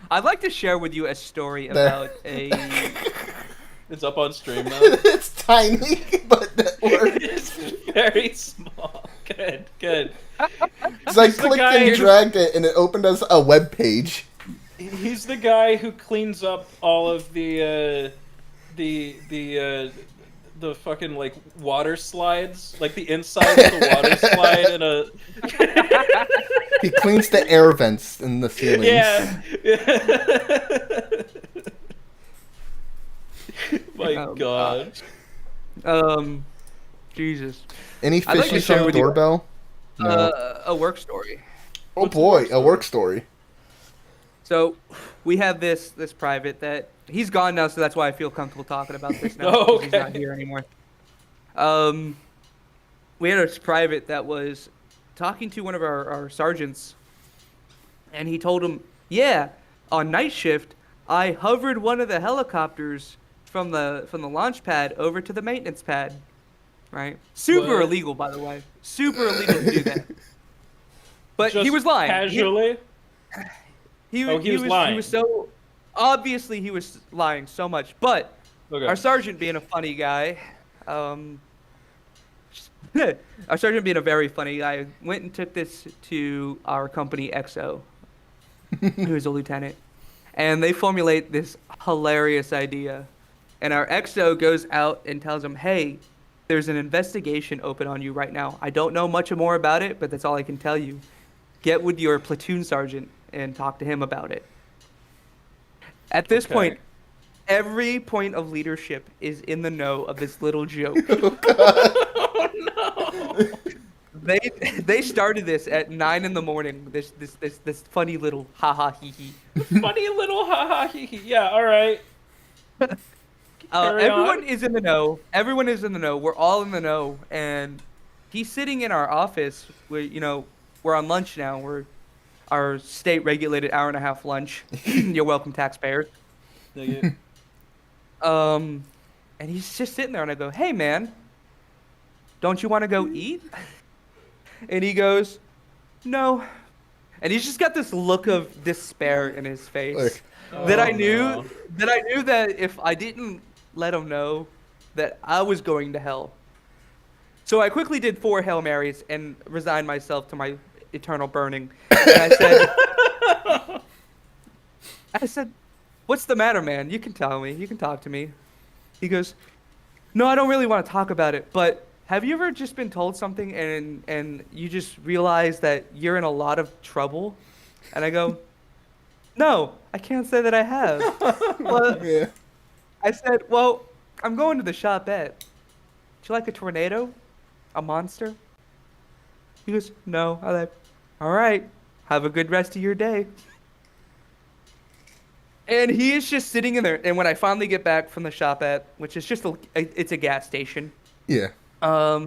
I'd like to share with you a story There. about a. it's up on stream now. It's tiny, but that works. It's very small. Good, good. So I He's the clicked guy and who- dragged it, and it opened us a web page. He's the guy who cleans up all of the fucking like water slides, like the inside of the water slide in a. He cleans the air vents in the ceilings. Yeah. My Oh, God. Jesus. Any I'd like to fishes share on the with you- doorbell? No. A work story. Oh what's the boy, work a work story. So, we have this private that he's gone now, so that's why I feel comfortable talking about this now. Oh, 'cause He's not okay. here anymore. We had a private that was talking to one of our sergeants, and he told him, "Yeah, on night shift, I hovered one of the helicopters from the launch pad over to the maintenance pad." Right? Super What? illegal, by the way. Super illegal to do that. But he Just was lying. Casually. He Oh, he was lying. He was so obviously he was lying so much. But Okay. our sergeant being a funny guy, our sergeant being a very funny guy, went and took this to our company XO, who is a lieutenant, and they formulate this hilarious idea. And our XO goes out and tells him, "Hey, there's an investigation open on you right now. I don't know much more about it, but that's all I can tell you. Get with your platoon sergeant and talk to him about it." At this Okay. point, every point of leadership is in the know of this little joke. Oh no. They started this at 9 in the morning. This funny little ha ha hee hee. Funny little ha ha hee hee. Yeah. All right. Carry Everyone on. is in the know. Everyone is in the know. We're all in the know. And he's sitting in our office. We're on lunch now. We're our state-regulated hour-and-a-half lunch. You're welcome, taxpayers. Dig it. And he's just sitting there, and I go, "Hey, man, don't you want to go eat?" And he goes, "No." And he's just got this look of despair in his face. Like, that I Oh, knew no. that if I didn't let him know that I was going to hell. So I quickly did 4 Hail Marys and resigned myself to my eternal burning. And I said, "What's the matter, man? You can tell me. You can talk to me." He goes, "No, I don't really want to talk about it, but have you ever just been told something and you just realize that you're in a lot of trouble?" And I go, "No, I can't say that I have." Well, yeah. I said, "Well, I'm going to the shop at. Do you like a tornado? A monster?" He goes, "No." I'm like, "All right. Have a good rest of your day." And he is just sitting in there. And when I finally get back from the shop at, which is just it's a gas station. Yeah. I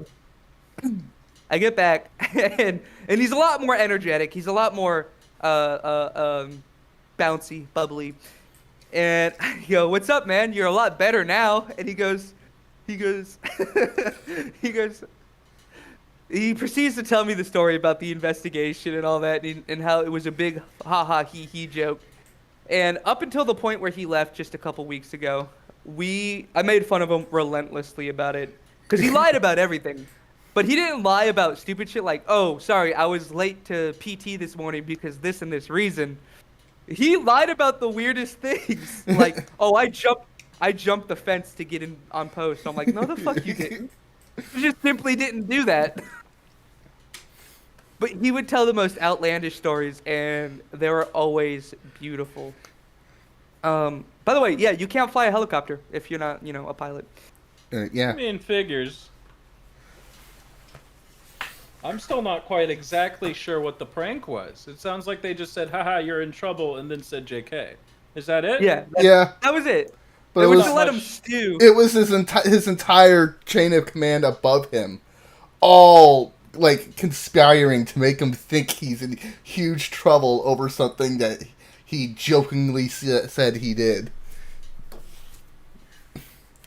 get back and he's a lot more energetic. He's a lot more bouncy, bubbly. And I go, "What's up, man? You're a lot better now." And he goes, he proceeds to tell me the story about the investigation and all that, and how it was a big ha ha he he joke. And up until the point where he left just a couple weeks ago, I made fun of him relentlessly about it, because he lied about everything. But he didn't lie about stupid shit like, "Oh, sorry, I was late to PT this morning because this and this reason." He lied about the weirdest things, like, "Oh, I jumped the fence to get in on post." I'm like, "No, the fuck you didn't. You just simply didn't do that." But he would tell the most outlandish stories, and they were always beautiful. By the way, yeah, you can't fly a helicopter if you're not, a pilot. Yeah. I mean, figures. I'm still not quite exactly sure what the prank was. It sounds like they just said, "Haha, you're in trouble," and then said "JK." Is that it? Yeah, Yeah. that was it. But It it was was to let him much- stew. it was his entire chain of command above him, all like conspiring to make him think he's in huge trouble over something that he jokingly said he did.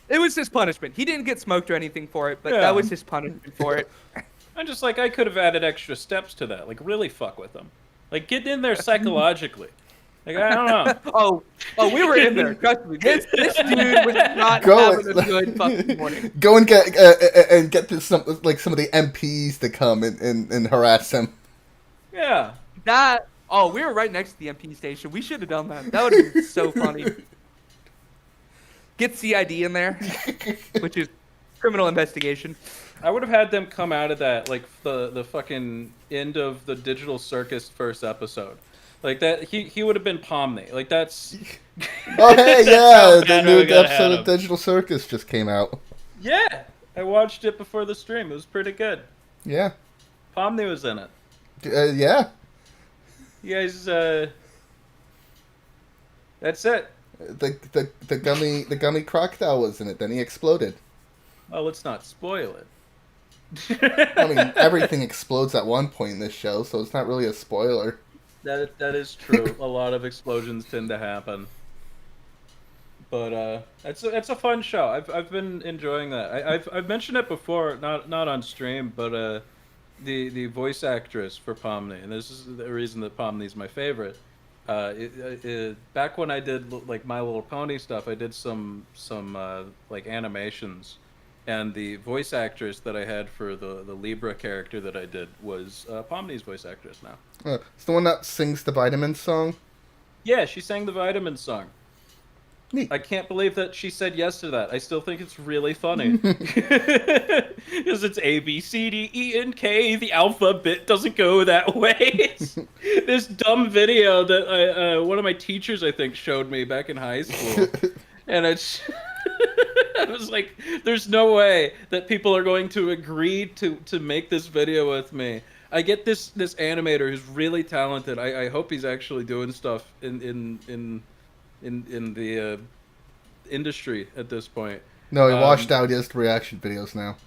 It was his punishment. He didn't get smoked or anything for it, but Yeah. that was his punishment for it. I'm just like, I could have added extra steps to that. Like, really fuck with them. Like, get in there psychologically. Like, I don't know. Oh, we were in there. Trust me. This dude was not Go having a good fucking morning. Go and get some of the MPs to come and harass him. Yeah. We were right next to the MP station. We should have done that. That would have been so funny. Get CID in there, which is criminal investigation. I would have had them come out of that, like, the fucking end of the Digital Circus first episode. Like, that, he would have been Pomni. Like, that's... Oh, hey, yeah, the bad new we gotta episode have of Digital Circus just came out. Yeah! I watched it before the stream. It was pretty good. Yeah. Pomni was in it. Yeah. You guys, that's it. The gummy crocodile was in it, then he exploded. Well, let's not spoil it. I mean, everything explodes at one point in this show, so it's not really a spoiler. That is true. A lot of explosions tend to happen. But it's a fun show. I've been enjoying that. I've mentioned it before, not on stream, but the voice actress for Pomni, and this is the reason that Pomni's my favorite. Back when I did like My Little Pony stuff, I did some like animations, and the voice actress that I had for the Libra character that I did was Pomni's voice actress now. It's the one that sings the Vitamin song. Yeah, she sang the Vitamin song. Neat. I can't believe that she said yes to that. I still think it's really funny. Because it's A, B, C, D, E, and K. The alphabet doesn't go that way. It's this dumb video that one of my teachers, I think, showed me back in high school. And it's... I was like, there's no way that people are going to agree to make this video with me. I get this animator who's really talented. I hope he's actually doing stuff in the industry at this point. No, he washed out his reaction videos now.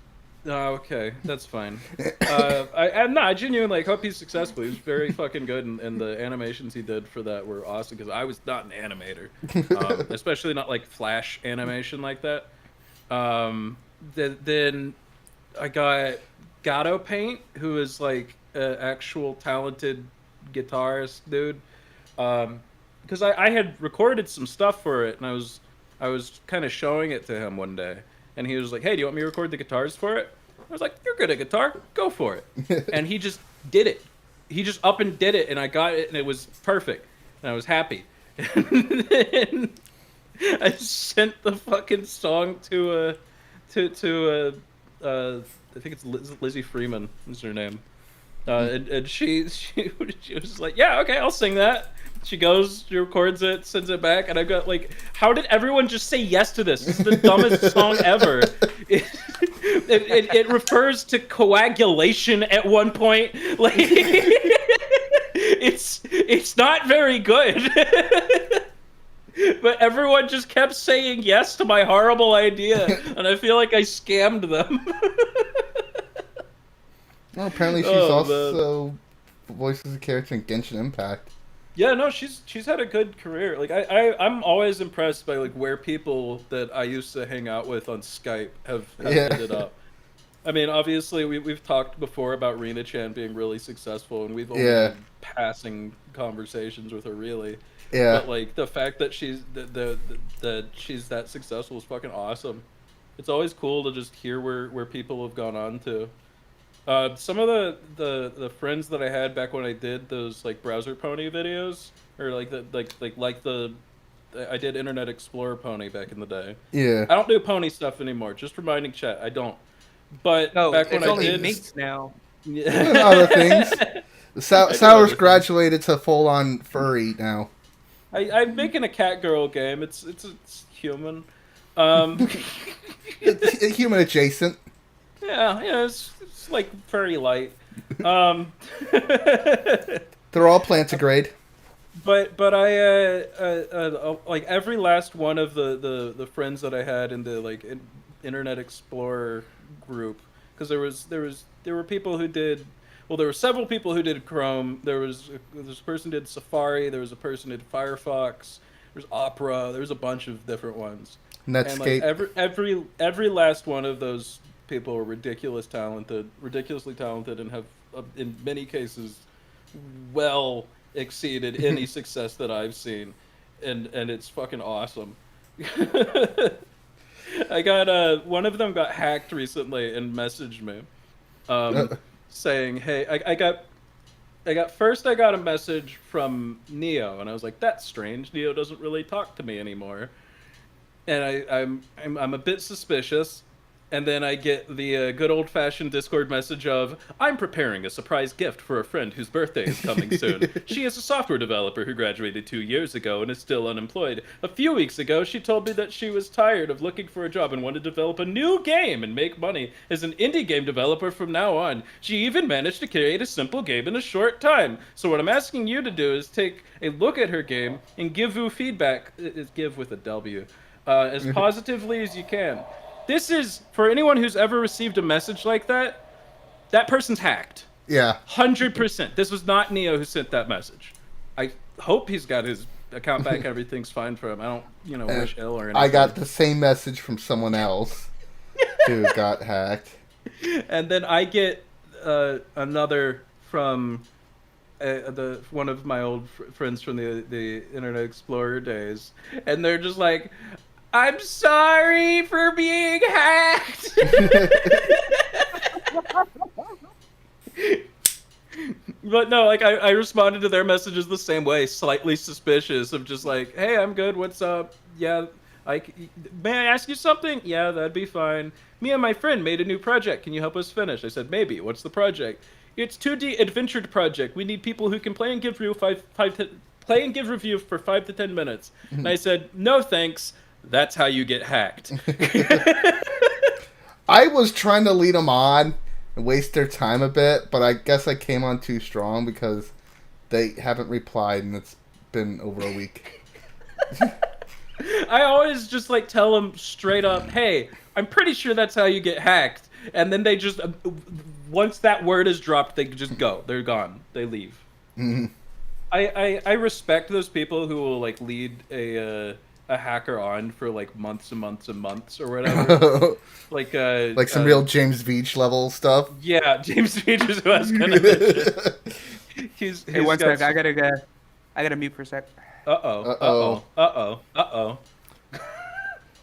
Oh, okay, that's fine. I genuinely hope he's successful. He was very fucking good, and the animations he did for that were awesome. Because I was not an animator, especially not like Flash animation like that. Then I got Gato Paint, who is like an actual talented guitarist dude. Because I had recorded some stuff for it, and I was kind of showing it to him one day, and he was like, "Hey, do you want me to record the guitars for it?" I was like, "You're good at guitar, go for it." And he just did it. He just up and did it, and I got it, and it was perfect, and I was happy. And then I sent the fucking song to I think it's Lizzie Freeman is her name, and she was like, "Yeah, okay, I'll sing that." She goes, she records it, sends it back, and I got like, how did everyone just say yes to this? This is the dumbest song ever. It refers to coagulation at one point. Like, it's not very good. But everyone just kept saying yes to my horrible idea, and I feel like I scammed them. Well, apparently she's also voices a character in Genshin Impact. Yeah, no, she's had a good career. Like I'm always impressed by like where people that I used to hang out with on Skype have ended up. I mean, obviously we've talked before about Rena-chan being really successful, and we've only had passing conversations with her really. Yeah. But like the fact that she's that she's that successful is fucking awesome. It's always cool to just hear where people have gone on to. Some of the friends that I had back when I did those like browser pony videos, or like I did Internet Explorer Pony back in the day. Yeah. I don't do pony stuff anymore. Just reminding chat, I don't. But No, back when it's I only did, minks now. And other things. Sour's graduated to full on furry now. I'm making a cat girl game. It's human. It's human adjacent. Yeah, it's like very light. They're all plantigrade. But I like every last one of the friends that I had in the like Internet Explorer group, because there were people who did Well, there were several people who did Chrome. There was this person did Safari. There was a person who did Firefox. There's Opera. There's a bunch of different ones. And like Netscape. every last one of those people are ridiculously talented, and have in many cases well exceeded any success that I've seen, and it's fucking awesome. I got one of them got hacked recently and messaged me, saying, "Hey, I got a message from Neo, and I was like, that's strange. Neo doesn't really talk to me anymore." And I'm a bit suspicious, and then I get the good old fashioned Discord message of, "I'm preparing a surprise gift for a friend whose birthday is coming soon. She is a software developer who graduated 2 years ago and is still unemployed. A few weeks ago, she told me that she was tired of looking for a job and wanted to develop a new game and make money as an indie game developer from now on. She even managed to create a simple game in a short time. So what I'm asking you to do is take a look at her game and give you feedback." Give with a W. As positively as you can. This is, for anyone who's ever received a message like that, that person's hacked. Yeah. 100%. This was not Neo who sent that message. I hope he's got his account back. Everything's fine for him. I don't, wish ill or anything. I got the same message from someone else who got hacked. And then I get another from one of my old friends from the Internet Explorer days, and they're just like, "I'm sorry for being hacked." But no, like I responded to their messages the same way, slightly suspicious of just like, "Hey, I'm good. What's up? Yeah, may I ask you something? Yeah, that'd be fine. Me and my friend made a new project. Can you help us finish?" I said, "Maybe. What's the project?" "It's 2D adventure project. We need people who can play and give review for 5 to 10 minutes." And I said, "No, thanks. That's how you get hacked." I was trying to lead them on and waste their time a bit, but I guess I came on too strong because they haven't replied and it's been over a week. I always just like tell them straight up, "Hey, I'm pretty sure that's how you get hacked." And then they just, once that word is dropped, they just go. They're gone. They leave. Mm-hmm. I respect those people who will like lead a hacker on for like months and months and months or whatever. like some real James Veach level stuff. Yeah, James Veach is who I was gonna mention. He's Hey, one got sec. I gotta mute for a sec. Uh-oh.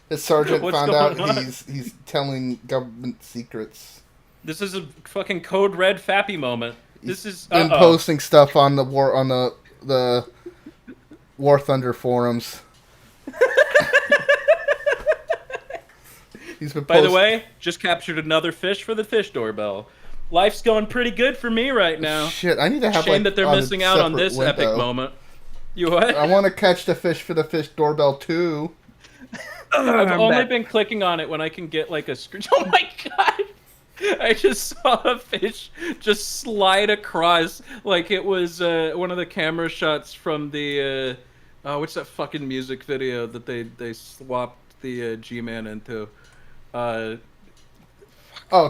The sergeant What's found out going on? he's telling government secrets. This is a fucking code red Fappy moment. This is Been posting stuff on the War Thunder forums. He's been By the way, just captured another fish for the fish doorbell. Life's going pretty good for me right now. Shit, I need to have Shame that they're on a missing out on separate this window. epic moment. You what? I want to catch the fish for the fish doorbell too. I've I'm only back. been clicking on it when I can get like a screen. Oh my god! I just saw a fish just slide across like it was one of the camera shots from the what's that fucking music video that they swapped the G-Man into? Oh,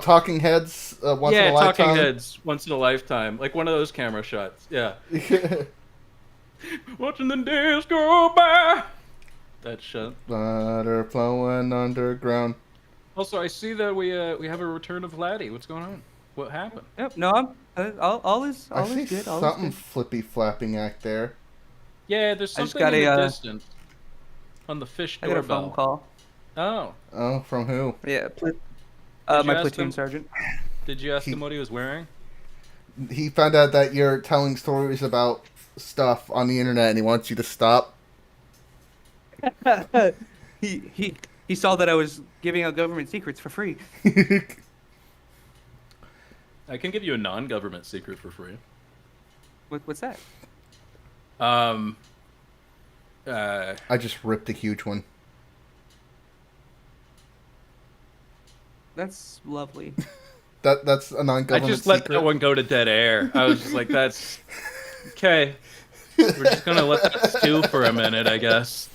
Talking Heads. Once in a lifetime. Talking Heads, once in a lifetime, like one of those camera shots. Yeah. Watching the days go by. That shit. Water flowing underground. Also, I see that we have a return of Laddie. What's going on? What happened? Yep. No, all is I see good. All is something good. flippy flapping act there. Yeah, there's I just something got in the a, distance on the fish I got a phone doorbell. call. Oh, Oh, from who? Yeah. you My ask platoon him? sergeant. did you ask him what he was wearing? He found out that you're telling stories about stuff on the internet and he wants you to stop. He saw that I was giving out government secrets for free. I can give you a non-government secret for free. What's that? Uh, I just ripped a huge one. That's lovely. That's a I non-government just let secret. that one go to dead air. I was just like, that's okay. We're just gonna let that stew for a minute, I guess.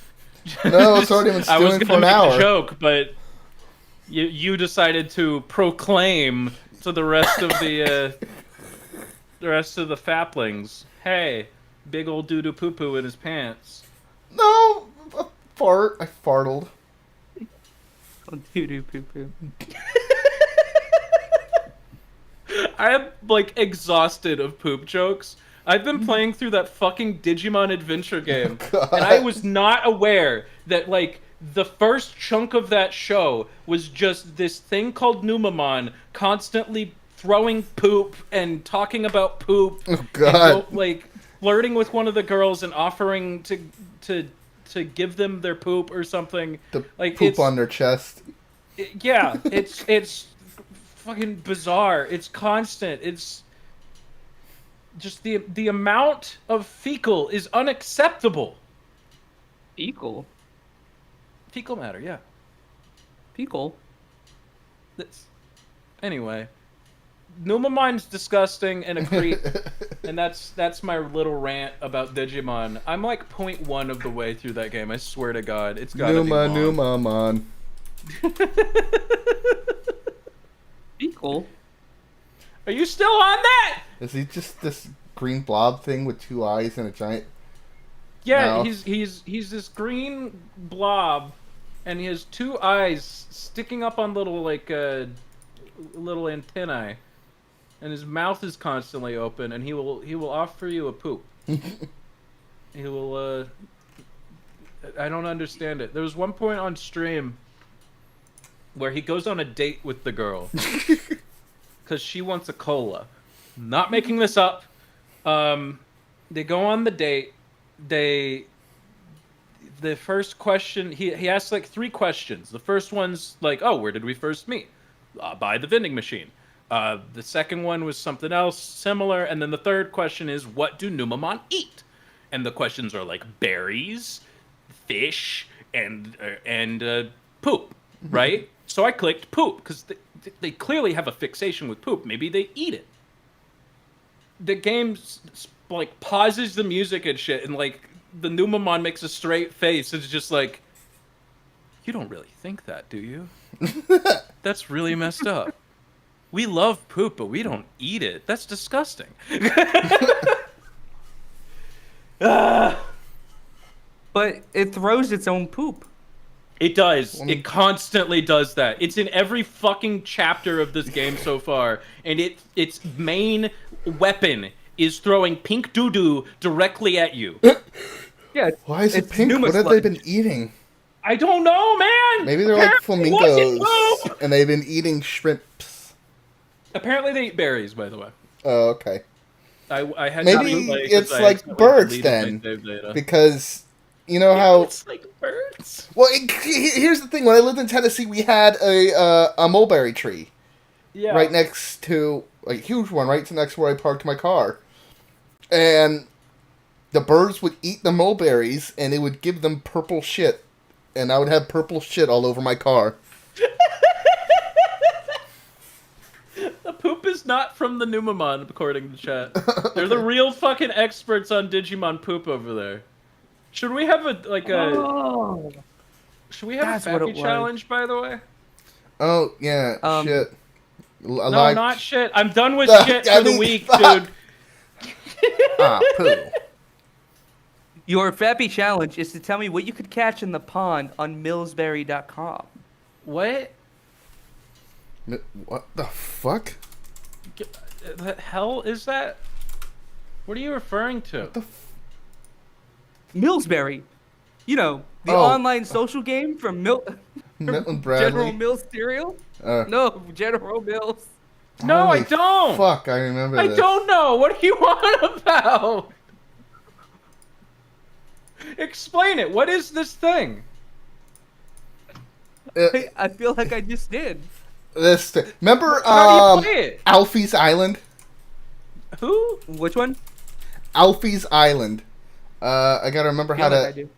No, it's already been I was stewing gonna for an make hour. a joke, but you decided to proclaim to the rest of the the rest of the faplings, hey, big old doo-doo poo-poo in his pants. No, a fart. I fartled. Doo doo poo poo. I am, like, exhausted of poop jokes. I've been playing through that fucking Digimon Adventure game, God. and I was not aware that, like, the first chunk of that show was just this thing called Numamon constantly throwing poop and talking about poop. Oh, And God. like, flirting with one of the girls and offering to give them their poop or something. The Like, poop it's, on their chest. yeah, it's fucking bizarre. It's constant. It's just the amount of fecal is unacceptable. Fecal. Fecal matter, yeah. Fecal. That's, anyway, Numamon's disgusting and a creep, and that's my little rant about Digimon. I'm like 0.1 of the way through that game. I swear to God, it's gotta be long. Numamon. Fecal. Are you still on that? Is he just this green blob thing with 2 eyes and a giant? Yeah, No. he's this green blob, and he has 2 eyes sticking up on little little antennae, and his mouth is constantly open, and he will offer you a poop. He will. I don't understand it. There was one point on stream where he goes on a date with the girl because she wants a cola. Not making this up. They go on the date. The first question, he asks like 3 questions. The first one's like, oh, where did we first meet? By the vending machine. The second one was something else similar, and then the third question is, what do Numamon eat? And the questions are like berries, fish, and poop, right? So I clicked poop because they clearly have a fixation with poop. Maybe they eat it. The game like pauses the music and shit, and like the Numamon makes a straight face. It's just like, you don't really think that, do you? That's really messed up. We love poop, but we don't eat it. That's disgusting. But it throws its own poop. It does. It constantly does that. It's in every fucking chapter of this game so far, and its main weapon is throwing pink doo-doo directly at you. Yeah. Why is it it's pink? Numa What have sludge. they been eating? I don't know, man! Maybe they're like Apparently it wasn't flamingos, poop! and they've been eating shrimps. Apparently they eat berries, by the way. Oh, okay. I had Maybe to replay 'cause it's I like accidentally birds deleted my then, save data. because you know how. It's like birds. Well, here's the thing. When I lived in Tennessee, we had a mulberry tree Yeah. right next to like a huge one, right next to where I parked my car, and the birds would eat the mulberries, and it would give them purple shit, and I would have purple shit all over my car. The poop is not from the Numamon, according to chat. They're the real fucking experts on Digimon poop over there. Should we have a Oh. should we have That's a what it Fappy was. challenge, by the way? Oh yeah, shit. No, Like not shit. I'm done with Ah, shit I for the mean, week, fuck. dude. poo. Your Fappy challenge is to tell me what you could catch in the pond on millsberry.com. What? What the fuck? The hell is that? What are you referring to? Millsberry. You know, the Oh. online social game from Milton General Bradley. Mills cereal? Uh, No, General Mills. No, I holy don't. Fuck, I remember I this. don't know. What are you on about? Explain it. What is this thing? I feel like I just did. Remember How do you play it? Alfie's Island? Who? Which one? Alfie's Island. I gotta remember I how feel to. like I do.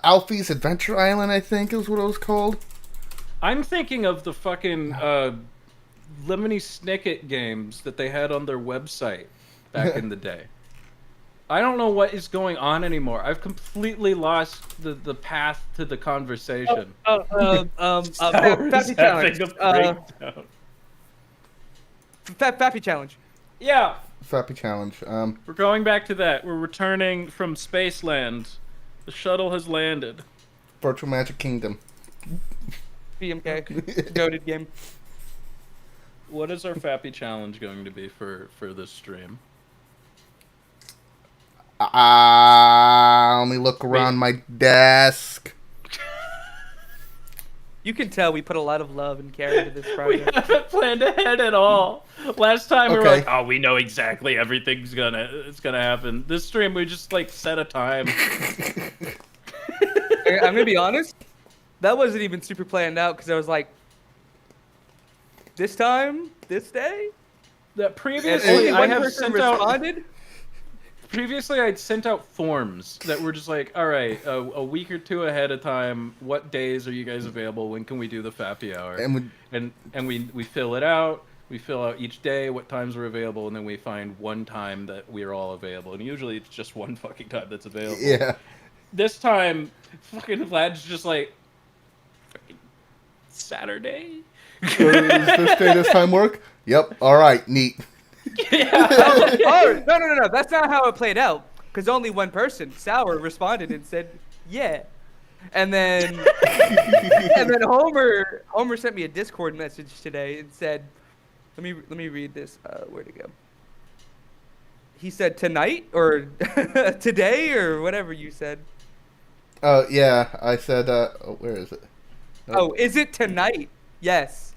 Alfie's Adventure Island, I think is what it was called. I'm thinking of the fucking Lemony Snicket games that they had on their website back in the day. I don't know what is going on anymore. I've completely lost the path to the conversation. Fappy challenge. Having a breakdown. Fappy challenge. Yeah, Fappy challenge. we're going back to that. We're returning from Spaceland. The shuttle has landed. Virtual Magic Kingdom. BMK. Goated game. What is our Fappy challenge going to be for this stream? Let me look around my desk. You can tell we put a lot of love and care into this We project. haven't planned ahead at all. Last time we were Okay. like, oh, we know exactly everything's gonna happen. This stream we just like set a time. I'm gonna be honest. That wasn't even super planned out because I was like, this time, this day. That And previously only I one have person sent out. responded. Previously, I'd sent out forms that were just like, all right, a week or two ahead of time. What days are you guys available? When can we do the Fappy Hour? And we fill it out. We fill out each day what times are available, and then we find one time that we're all available. And usually it's just one fucking time that's available. Yeah. This time, fucking Vlad's just like, fucking Saturday. Does this day, this time work? Yep. All right. Neat. Oh no! That's not how it played out. Because only one person, Sour, responded and said, "Yeah," and then Homer sent me a Discord message today and said, "Let me read this. Where'd it go?" He said tonight or today or whatever you said. Oh yeah. I said. Where is it? Oh, is it tonight? Yes.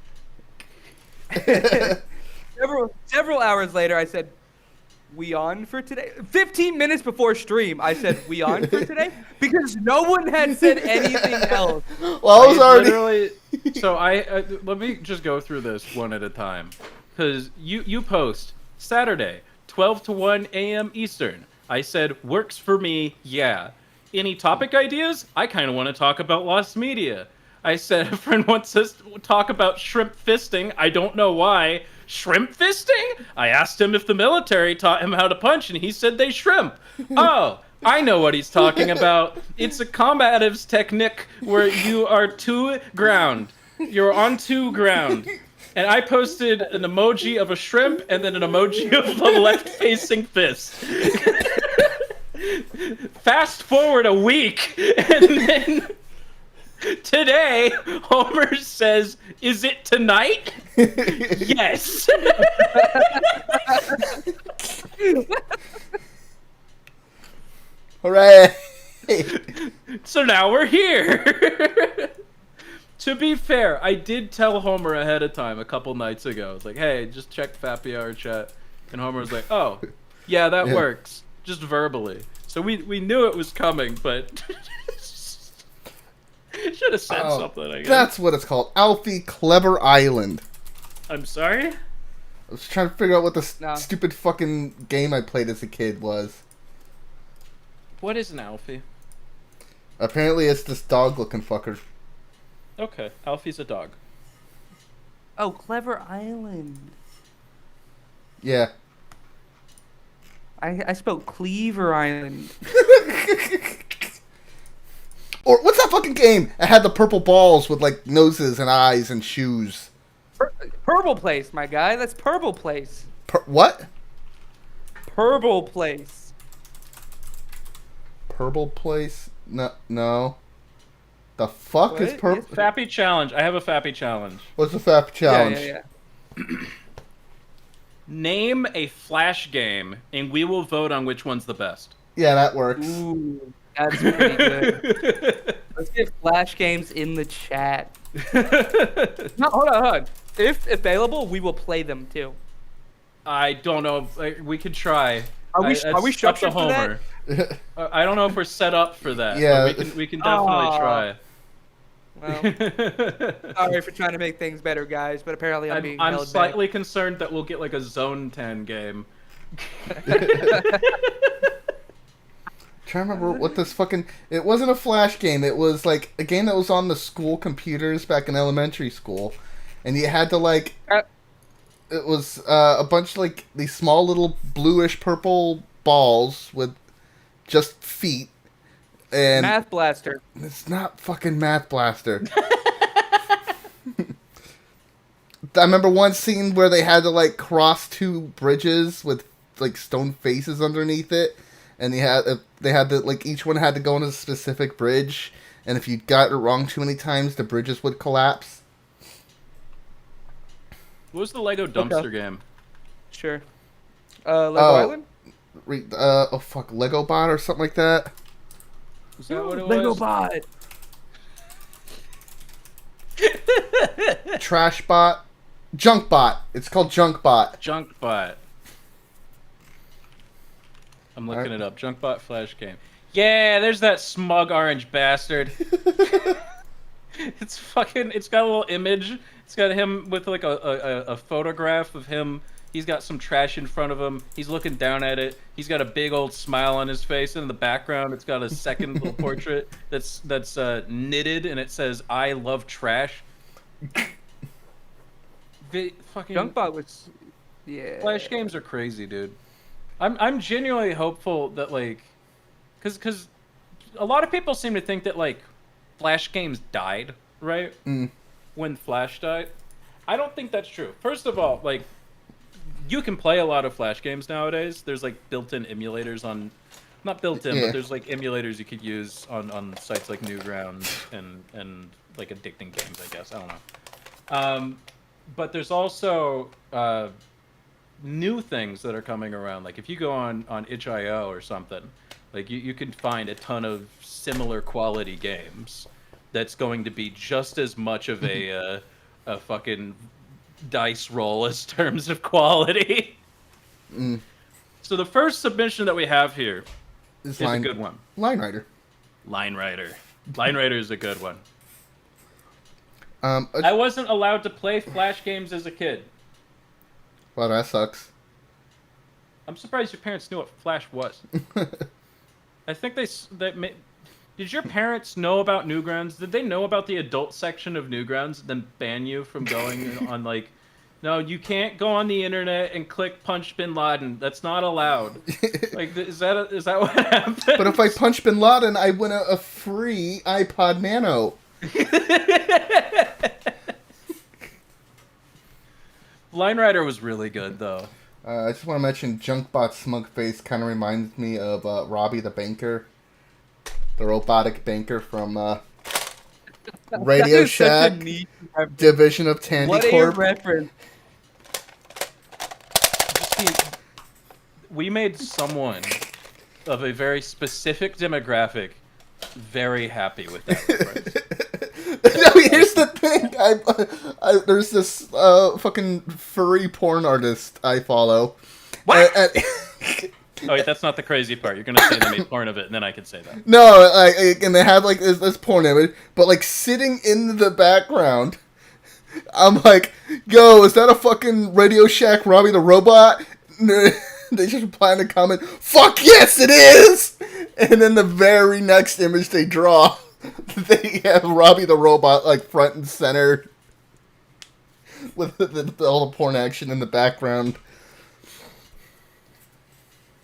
Several hours later, I said, "We on for today?" 15 minutes before stream, I said, "We on for today?" Because no one had said anything else. Well, I was already. Literally, so let me just go through this one at a time, because you post Saturday 12 to 1 a.m. Eastern. I said works for me. Yeah. Any topic ideas? I kind of want to talk about Lost Media. I said a friend wants us to talk about shrimp fisting. I don't know why. Shrimp fisting? I asked him if the military taught him how to punch, and he said they shrimp. Oh, I know what he's talking about. It's a combatives technique where you are to ground. You're on to ground. And I posted an emoji of a shrimp and then an emoji of a left-facing fist. Fast forward a week, and then today, Homer says, "Is it tonight?" Yes. Hooray! So now we're here. To be fair, I did tell Homer ahead of time a couple nights ago. I was like, hey, just check Fappy Hour chat. And Homer was like, oh, yeah, that Yeah. works. Just verbally. So we knew it was coming, but should have said Oh, something, I guess. That's what it's called. Alfie Clever Island. I'm sorry? I was trying to figure out what the No. stupid fucking game I played as a kid was. What is an Alfie? Apparently, it's this dog-looking fucker. Okay, Alfie's a dog. Oh, Clever Island. Yeah. I spelled Cleaver Island. Or what's that fucking game? It had the purple balls with like noses and eyes and shoes. Purple Place, my guy. That's Purple Place. What? Purple Place. Purple place? No. The fuck is What? purple? Fappy challenge. I have a Fappy challenge. What's the Fappy challenge? Yeah. Name a Flash game, and we will vote on which one's the best. Yeah, that works. Ooh, that's pretty good. Let's get Flash games in the chat. No, hold on. If available, we will play them too. I don't know. We could try. Are we That's up to structured for that? Homer. I don't know if we're set up for that. Yeah. but we can definitely try. Well, sorry for trying to make things better, guys, but apparently I'm being I'm held slightly concerned that we'll get like a Zone 10 game. Trying to remember what this fucking. It wasn't a Flash game. It was like a game that was on the school computers back in elementary school, and you had to like. It was a bunch of like these small little bluish purple balls with just feet, and Math Blaster. it's not fucking Math Blaster. I remember one scene where they had to like cross two bridges with like stone faces underneath it, and they had to like each one had to go on a specific bridge, and if you got it wrong too many times, the bridges would collapse. What was the Lego dumpster game? Sure. Lego Oh. Island? Oh fuck, Lego Bot or something like that. Was that what it Lego was? Bot. Trash Bot, Junk Bot. It's called Junk Bot. Junkbot. I'm looking Alright. it up. Junkbot Flash game. Yeah, there's that smug orange bastard. It's fucking. It's got a little image. It's got him with like a photograph of him. He's got some trash in front of him. He's looking down at it. He's got a big old smile on his face. And in the background, it's got a second little portrait that's knitted, and it says "I love trash." Fucking Junkbot was. Yeah. Flash games are crazy, dude. I'm genuinely hopeful that like, cause a lot of people seem to think that like, Flash games died, right? Mm. When Flash died. I don't think that's true. First of all, like, you can play a lot of Flash games nowadays. There's like built-in emulators on, not built-in, Yeah. but there's like emulators you could use on sites like Newgrounds and like addicting games, I guess. I don't know. But there's also new things that are coming around. Like if you go on itch.io or something, like you can find a ton of similar quality games that's going to be just as much of a fucking dice roll as terms of quality. Mm. So the first submission that we have here It's is a good one. Line Rider. Line Rider. Line Rider is a good one. Well, I wasn't allowed to play Flash games as a kid. that sucks. I'm surprised your parents knew what Flash was. I think did your parents know about Newgrounds? Did they know about the adult section of Newgrounds and then ban you from going on like, no, you can't go on the internet and click Punch Bin Laden. That's not allowed. Like, is that what happened? But if I punch Bin Laden, I win a free iPod Nano. Line Rider was really good though. I just want to mention Junkbot Smug Face kind of reminds me of Robbie the Banker, the robotic banker from Radio That is such a Shack, neat reference. division of Tandy What a Corp. reference. We made someone of a very specific demographic very happy with that reference. No, here's the thing. There's this fucking furry porn artist I follow. What? And Oh wait, that's not the crazy part. You're gonna say they made porn of it, and then I can say that. no, and they have like this porn image, but like sitting in the background, I'm like, yo, is that a fucking Radio Shack Robbie the Robot? They just reply in the comment, fuck yes, it is! And then the very next image they draw, they have Robbie the Robot like front and center with all the porn action in the background.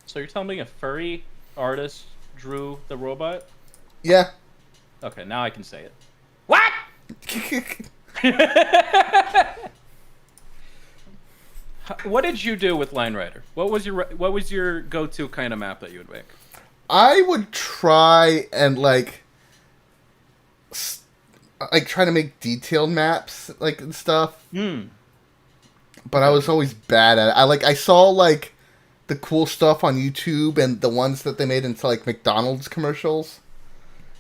So you're telling me a furry artist drew the robot? Yeah. Okay, now I can say it. What? What did you do with Line Rider? What was your go-to kind of map that you would make? I would try and like try to make detailed maps like and stuff. But I was always bad at it. I saw like the cool stuff on YouTube and the ones that they made into like McDonald's commercials.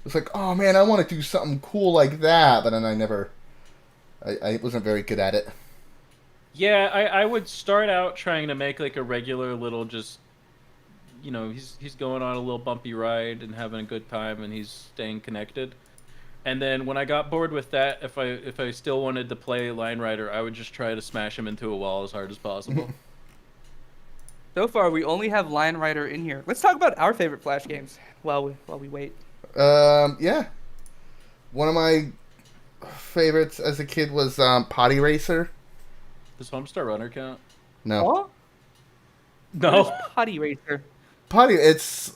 It's like, oh man, I want to do something cool like that, but then I wasn't very good at it. Yeah, I would start out trying to make like a regular little just, you know, he's going on a little bumpy ride and having a good time and he's staying connected. And then when I got bored with that, if I still wanted to play Line Rider, I would just try to smash him into a wall as hard as possible. So far, we only have Line Rider in here. Let's talk about our favorite Flash games while we wait. Yeah. One of my favorites as a kid was Potty Racer. Does Homestar Runner count? No. What? No. Potty Racer. Potty, it's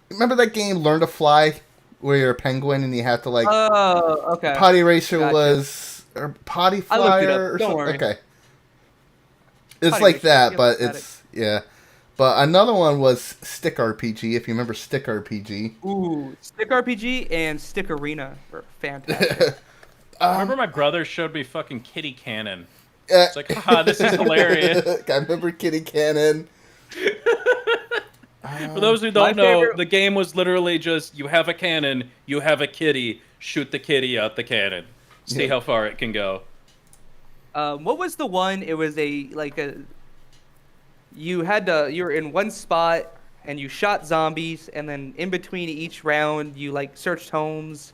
remember that game Learn to Fly where you're a penguin and you have to like Oh, okay. Potty Racer Gotcha. was or Potty I looked it up, Flyer or don't something. worry. Okay, it's Potty like Machine, that, yep, but got it's yeah. But another one was Stick RPG. If you remember Stick RPG. Ooh, Stick RPG and Stick Arena were fantastic. Remember my brother showed me fucking Kitty Cannon. Uh, It's like, haha, this is hilarious. I remember Kitty Cannon. For those who My don't know, favorite- the game was literally just you have a cannon, you have a kitty, shoot the kitty out the cannon, see Yeah. how far it can go. What was the one? It was you were in one spot and you shot zombies, and then in between each round you like searched homes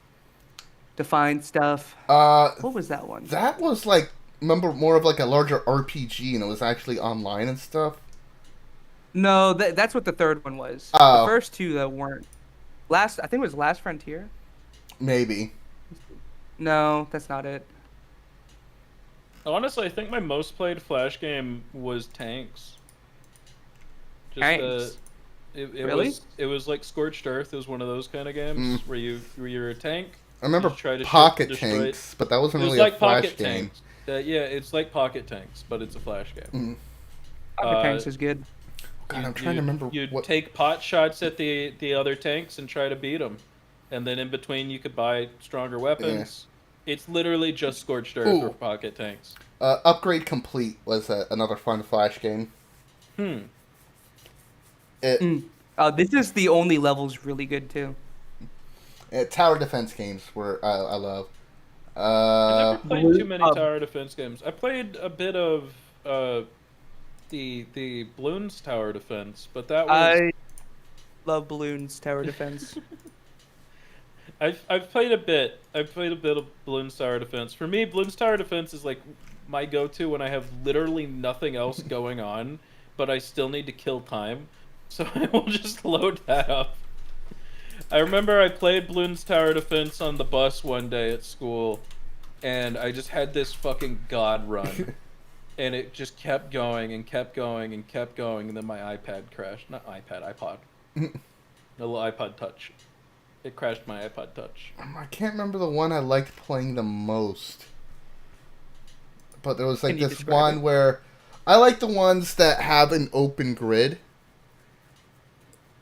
to find stuff. What was that one? That was like, remember, more of like a larger RPG, and it was actually online and stuff. No, that's what the third one was. Oh. The first two though weren't. I think it was Last Frontier. Maybe. No, that's not it. Honestly, I think my most played Flash game was Tanks. Tanks? It Really? was like Scorched Earth. It was one of those kind of games where you're a tank. I remember You try to Pocket destroy- Tanks, but that wasn't It was really like a Flash Pocket game. Tanks. Yeah, it's like Pocket Tanks, but it's a Flash game. Pocket Tanks is good. God, I'm trying to remember You'd what. take pot shots at the other tanks and try to beat them, and then in between you could buy stronger weapons. It's literally just Scorched Earth Ooh. or Pocket Tanks. Upgrade Complete was another fun Flash game. It, This is the only level's really good too. Tower defense games were I love. I never played Blue- too many tower defense games. I played a bit of the Bloons Tower Defense, but that was I love Balloons Tower Defense. I've played a bit. I've played a bit of Bloons Tower Defense. For me, Bloons Tower Defense is like my go-to when I have literally nothing else going on, but I still need to kill time. So I will just load that up. I remember I played Bloons Tower Defense on the bus one day at school, and I just had this fucking god run. And it just kept going and kept going and kept going, and then my iPad crashed. Not iPad, iPod. The little iPod Touch. It crashed my iPod Touch. I can't remember the one I liked playing the most. But there was like Can you this describe one it? where I like the ones that have an open grid.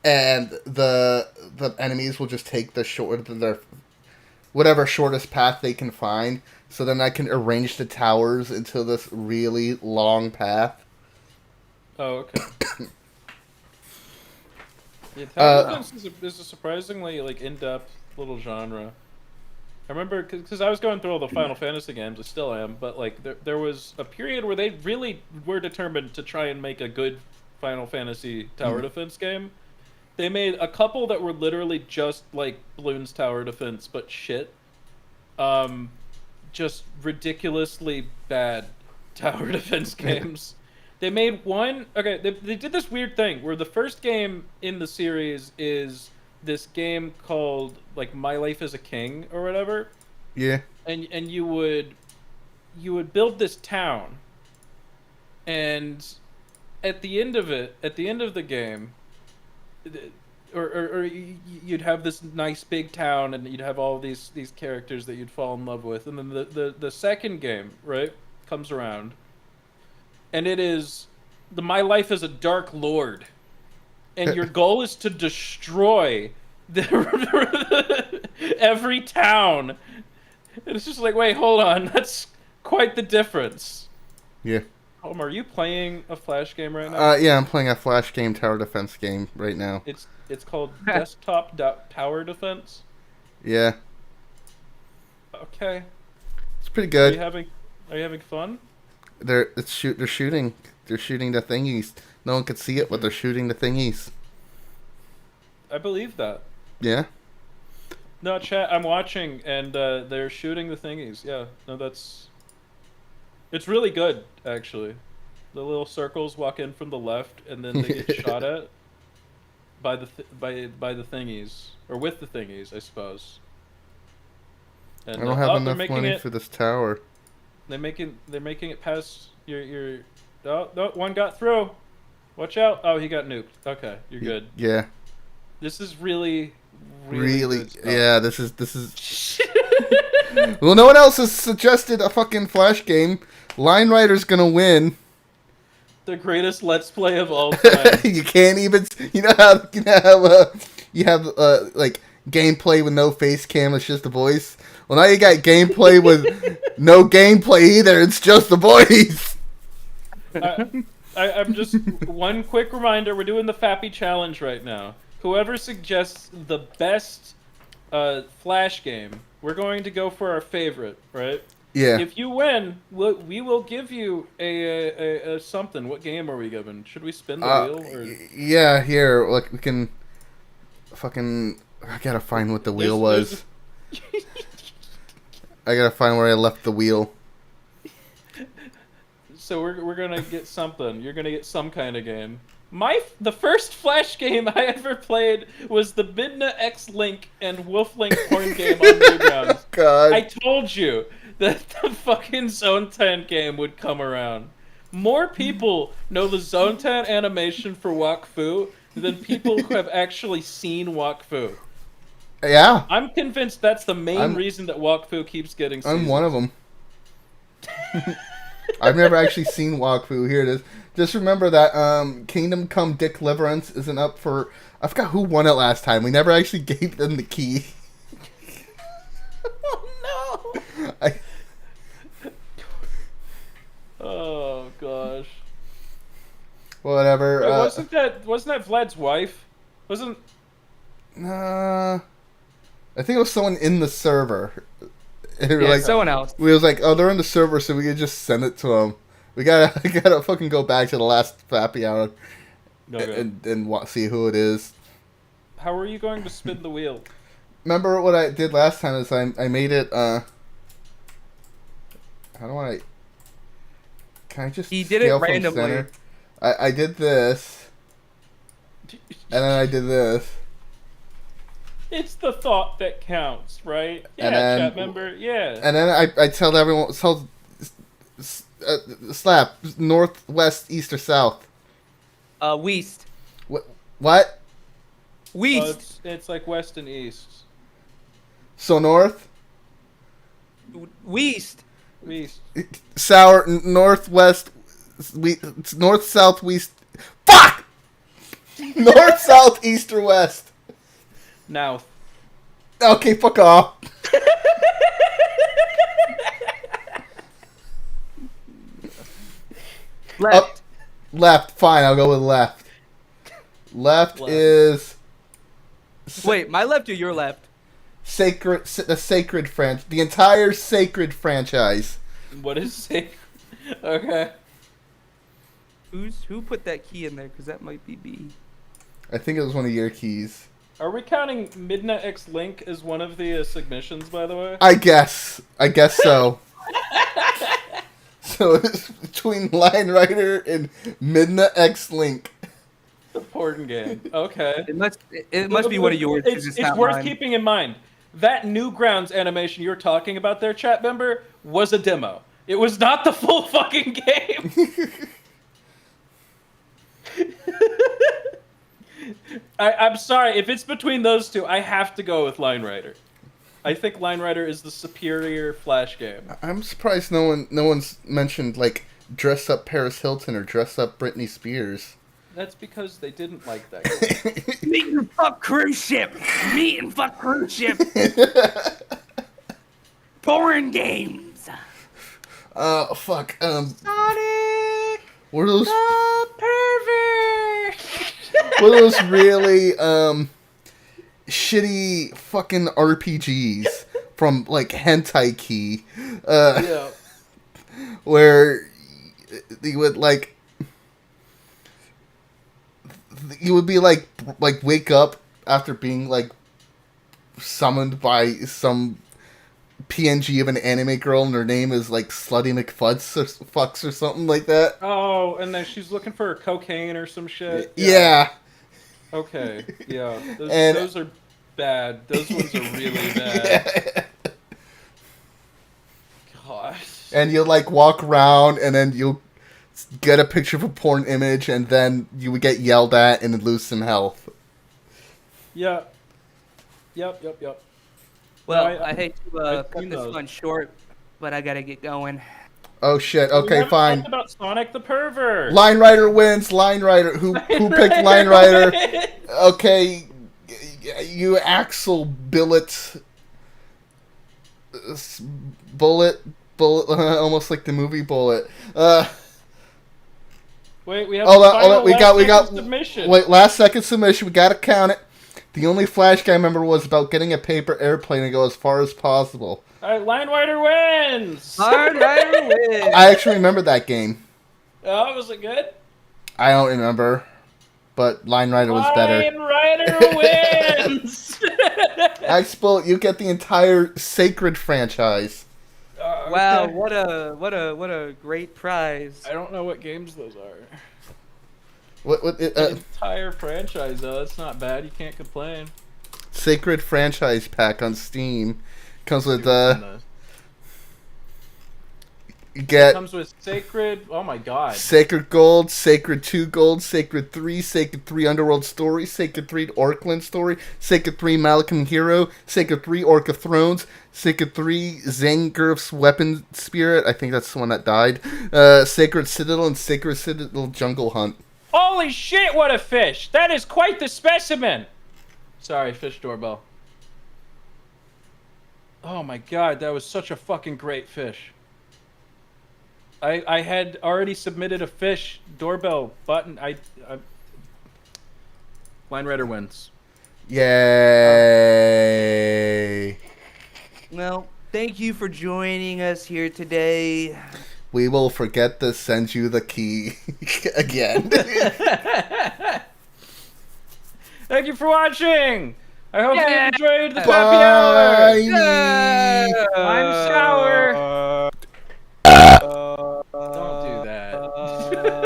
And the enemies will just take their whatever shortest path they can find. So then I can arrange the towers into this really long path. Oh, okay. Yeah, Tower Defense is a surprisingly like in-depth little genre. I remember because I was going through all the Final Fantasy games, I still am, but like there was a period where they really were determined to try and make a good Final Fantasy Tower Defense game. They made a couple that were literally just like Bloons Tower Defense, but shit. Just ridiculously bad tower defense games. They made one. Okay, they did this weird thing where the first game in the series is this game called like My Life as a King or whatever, Yeah. and you would build this town, and at the end of the game, or you'd have this nice big town, and you'd have all these characters that you'd fall in love with, and then the second game, right, comes around, and it is the My Life as a Dark Lord, and your goal is to destroy every town. And it's just like, wait, hold on, that's quite the difference. Yeah. Are you playing a Flash game right now? Yeah, I'm playing a Flash game, tower defense game right now. It's called Desktop Tower Defense. Yeah. Okay. It's pretty Are you good. having fun? They're shooting the thingies. No one could see it, but they're shooting the thingies. I believe that. Yeah. No, chat. I'm watching, and they're shooting the thingies. Yeah. No, it's really good, actually. The little circles walk in from the left, and then they get shot at by the thingies, or with the thingies, I suppose. And, I don't have they're enough making money it, for this tower. They're making it past your. Oh, no, one got through. Watch out! Oh, he got nuked. Okay, you're good. Yeah. This is really Really, good stuff. yeah. This is Well, no one else has suggested a fucking Flash game. Line Rider's gonna win. The greatest Let's Play of all time. You can't even. You know how you have like gameplay with no face cam. It's just the voice. Well, now you got gameplay with no gameplay either. It's just the voice. I'm just one quick reminder. We're doing the Fappy challenge right now. Whoever suggests the best Flash game, we're going to go for our favorite, right? Yeah. If you win, we will give you a something. What game are we given? Should we spin the wheel? Or... Yeah. Here, like we can. Fucking. I gotta find what the wheel was. I gotta find where I left the wheel. So we're gonna get something. You're gonna get some kind of game. The first Flash game I ever played was the Midna X Link and Wolf Link porn game on Newgrounds. God. I told you that the fucking Zone 10 game would come around. More people know the Zone 10 animation for Wak Fu than people who have actually seen Wak Fu. Yeah. I'm convinced that's the main reason that Wak Fu keeps getting seasons. I'm one of them. I've never actually seen Wak Fu. Here it is. Just remember that Kingdom Come Deliverance isn't up for... I forgot who won it last time. We never actually gave them the key. Oh, no! Oh, gosh. Whatever. Wait, wasn't that Vlad's wife? Wasn't... I think it was someone in the server. Yeah, someone else. We was like, oh, they're in the server, so we could just send it to them. We gotta fucking go back to the last Fappy Hour and see who it is. How are you going to spin the wheel? Remember what I did last time is I made it, how do I... Can I just He did it scale from randomly. center? I did this, and then I did this. It's the thought that counts, right? Yeah, And then- chat member, yeah. And then I tell everyone, slap, north, west, east, or south. Weast. What? Weast. It's like west and east. So north? Weast. East. Sour, northwest, north, south, west. Fuck! North, south, east, or west. Now. Okay, fuck off. Left. Left, fine, I'll go with left. Left is Wait, my left or your left? the sacred the entire sacred franchise. What is safe? Okay. Who put that key in there? Because that might be B. I think it was one of your keys. Are we counting Midna X Link as one of the submissions, by the way? I guess so. So it's between Line Rider and Midna X Link. The porn game. Okay. It must be one of yours. 'Cause It's not worth mine. keeping in mind. That Newgrounds animation you're talking about there, chat member, was a demo. It was not the full fucking game. I'm sorry. If it's between those two, I have to go with Line Rider. I think Line Rider is the superior Flash game. I'm surprised no one's mentioned like dress up Paris Hilton or dress up Britney Spears. That's because they didn't like that game. Meet and fuck cruise ship. Meet and fuck cruise ship. Porn games. Fuck. Sonic What are those? the pervert. What are those really shitty fucking RPGs from like Hentai Key? Yeah. Where you would like. You would be like wake up after being like summoned by some PNG of an anime girl and her name is like Slutty McFucks or something like that. Oh, and then she's looking for cocaine or some shit. Yeah. Okay. Yeah. And- Those are bad. Those ones are really bad. Gosh. And you'll like walk around and then you'll get a picture of a porn image and then you would get yelled at and lose some health. Yeah. Yep. Well, No, I hate to I've cut seen this those. one short, but I gotta get going. Oh shit. We Okay, haven't fine. talked about Sonic the Pervert. Line Rider wins. Line Rider. Who picked Line Rider? Okay, you Axel Billet. Bullet. Almost like the movie Bullet. Wait, we have Hold a on, final we got last-second submission. wait, last second submission. We gotta count it. The only Flash guy I remember was about getting a paper airplane and go as far as possible. All right, Line Rider wins. Hard Rider wins. I actually remember that game. Oh, was it good? I don't remember, but Line Rider was better. Line Rider wins. Axe Bullet, you get the entire Sacred franchise. Wow, Okay. what a great prize. I don't know what games those are. What The entire franchise, though. That's not bad. You can't complain. Sacred franchise pack on Steam comes with you It get comes with Sacred. Oh my god. Sacred Gold, Sacred 2 Gold, Sacred 3 Underworld Story, Sacred 3 Orkland Story, Sacred 3 Malachim Hero, Sacred 3 Orc of Thrones, Sacred 3 Zangief's Weapon Spirit, I think that's the one that died, Sacred Citadel, and Sacred Citadel Jungle Hunt. Holy shit, what a fish! That is quite the specimen! Sorry, fish doorbell. Oh my god, that was such a fucking great fish. I had already submitted a fish doorbell button. Line Rider wins. Yay! Well, thank you for joining us here today. We will forget to send you the key again. Thank you for watching! I hope you enjoyed the Fappy Bye. Hour!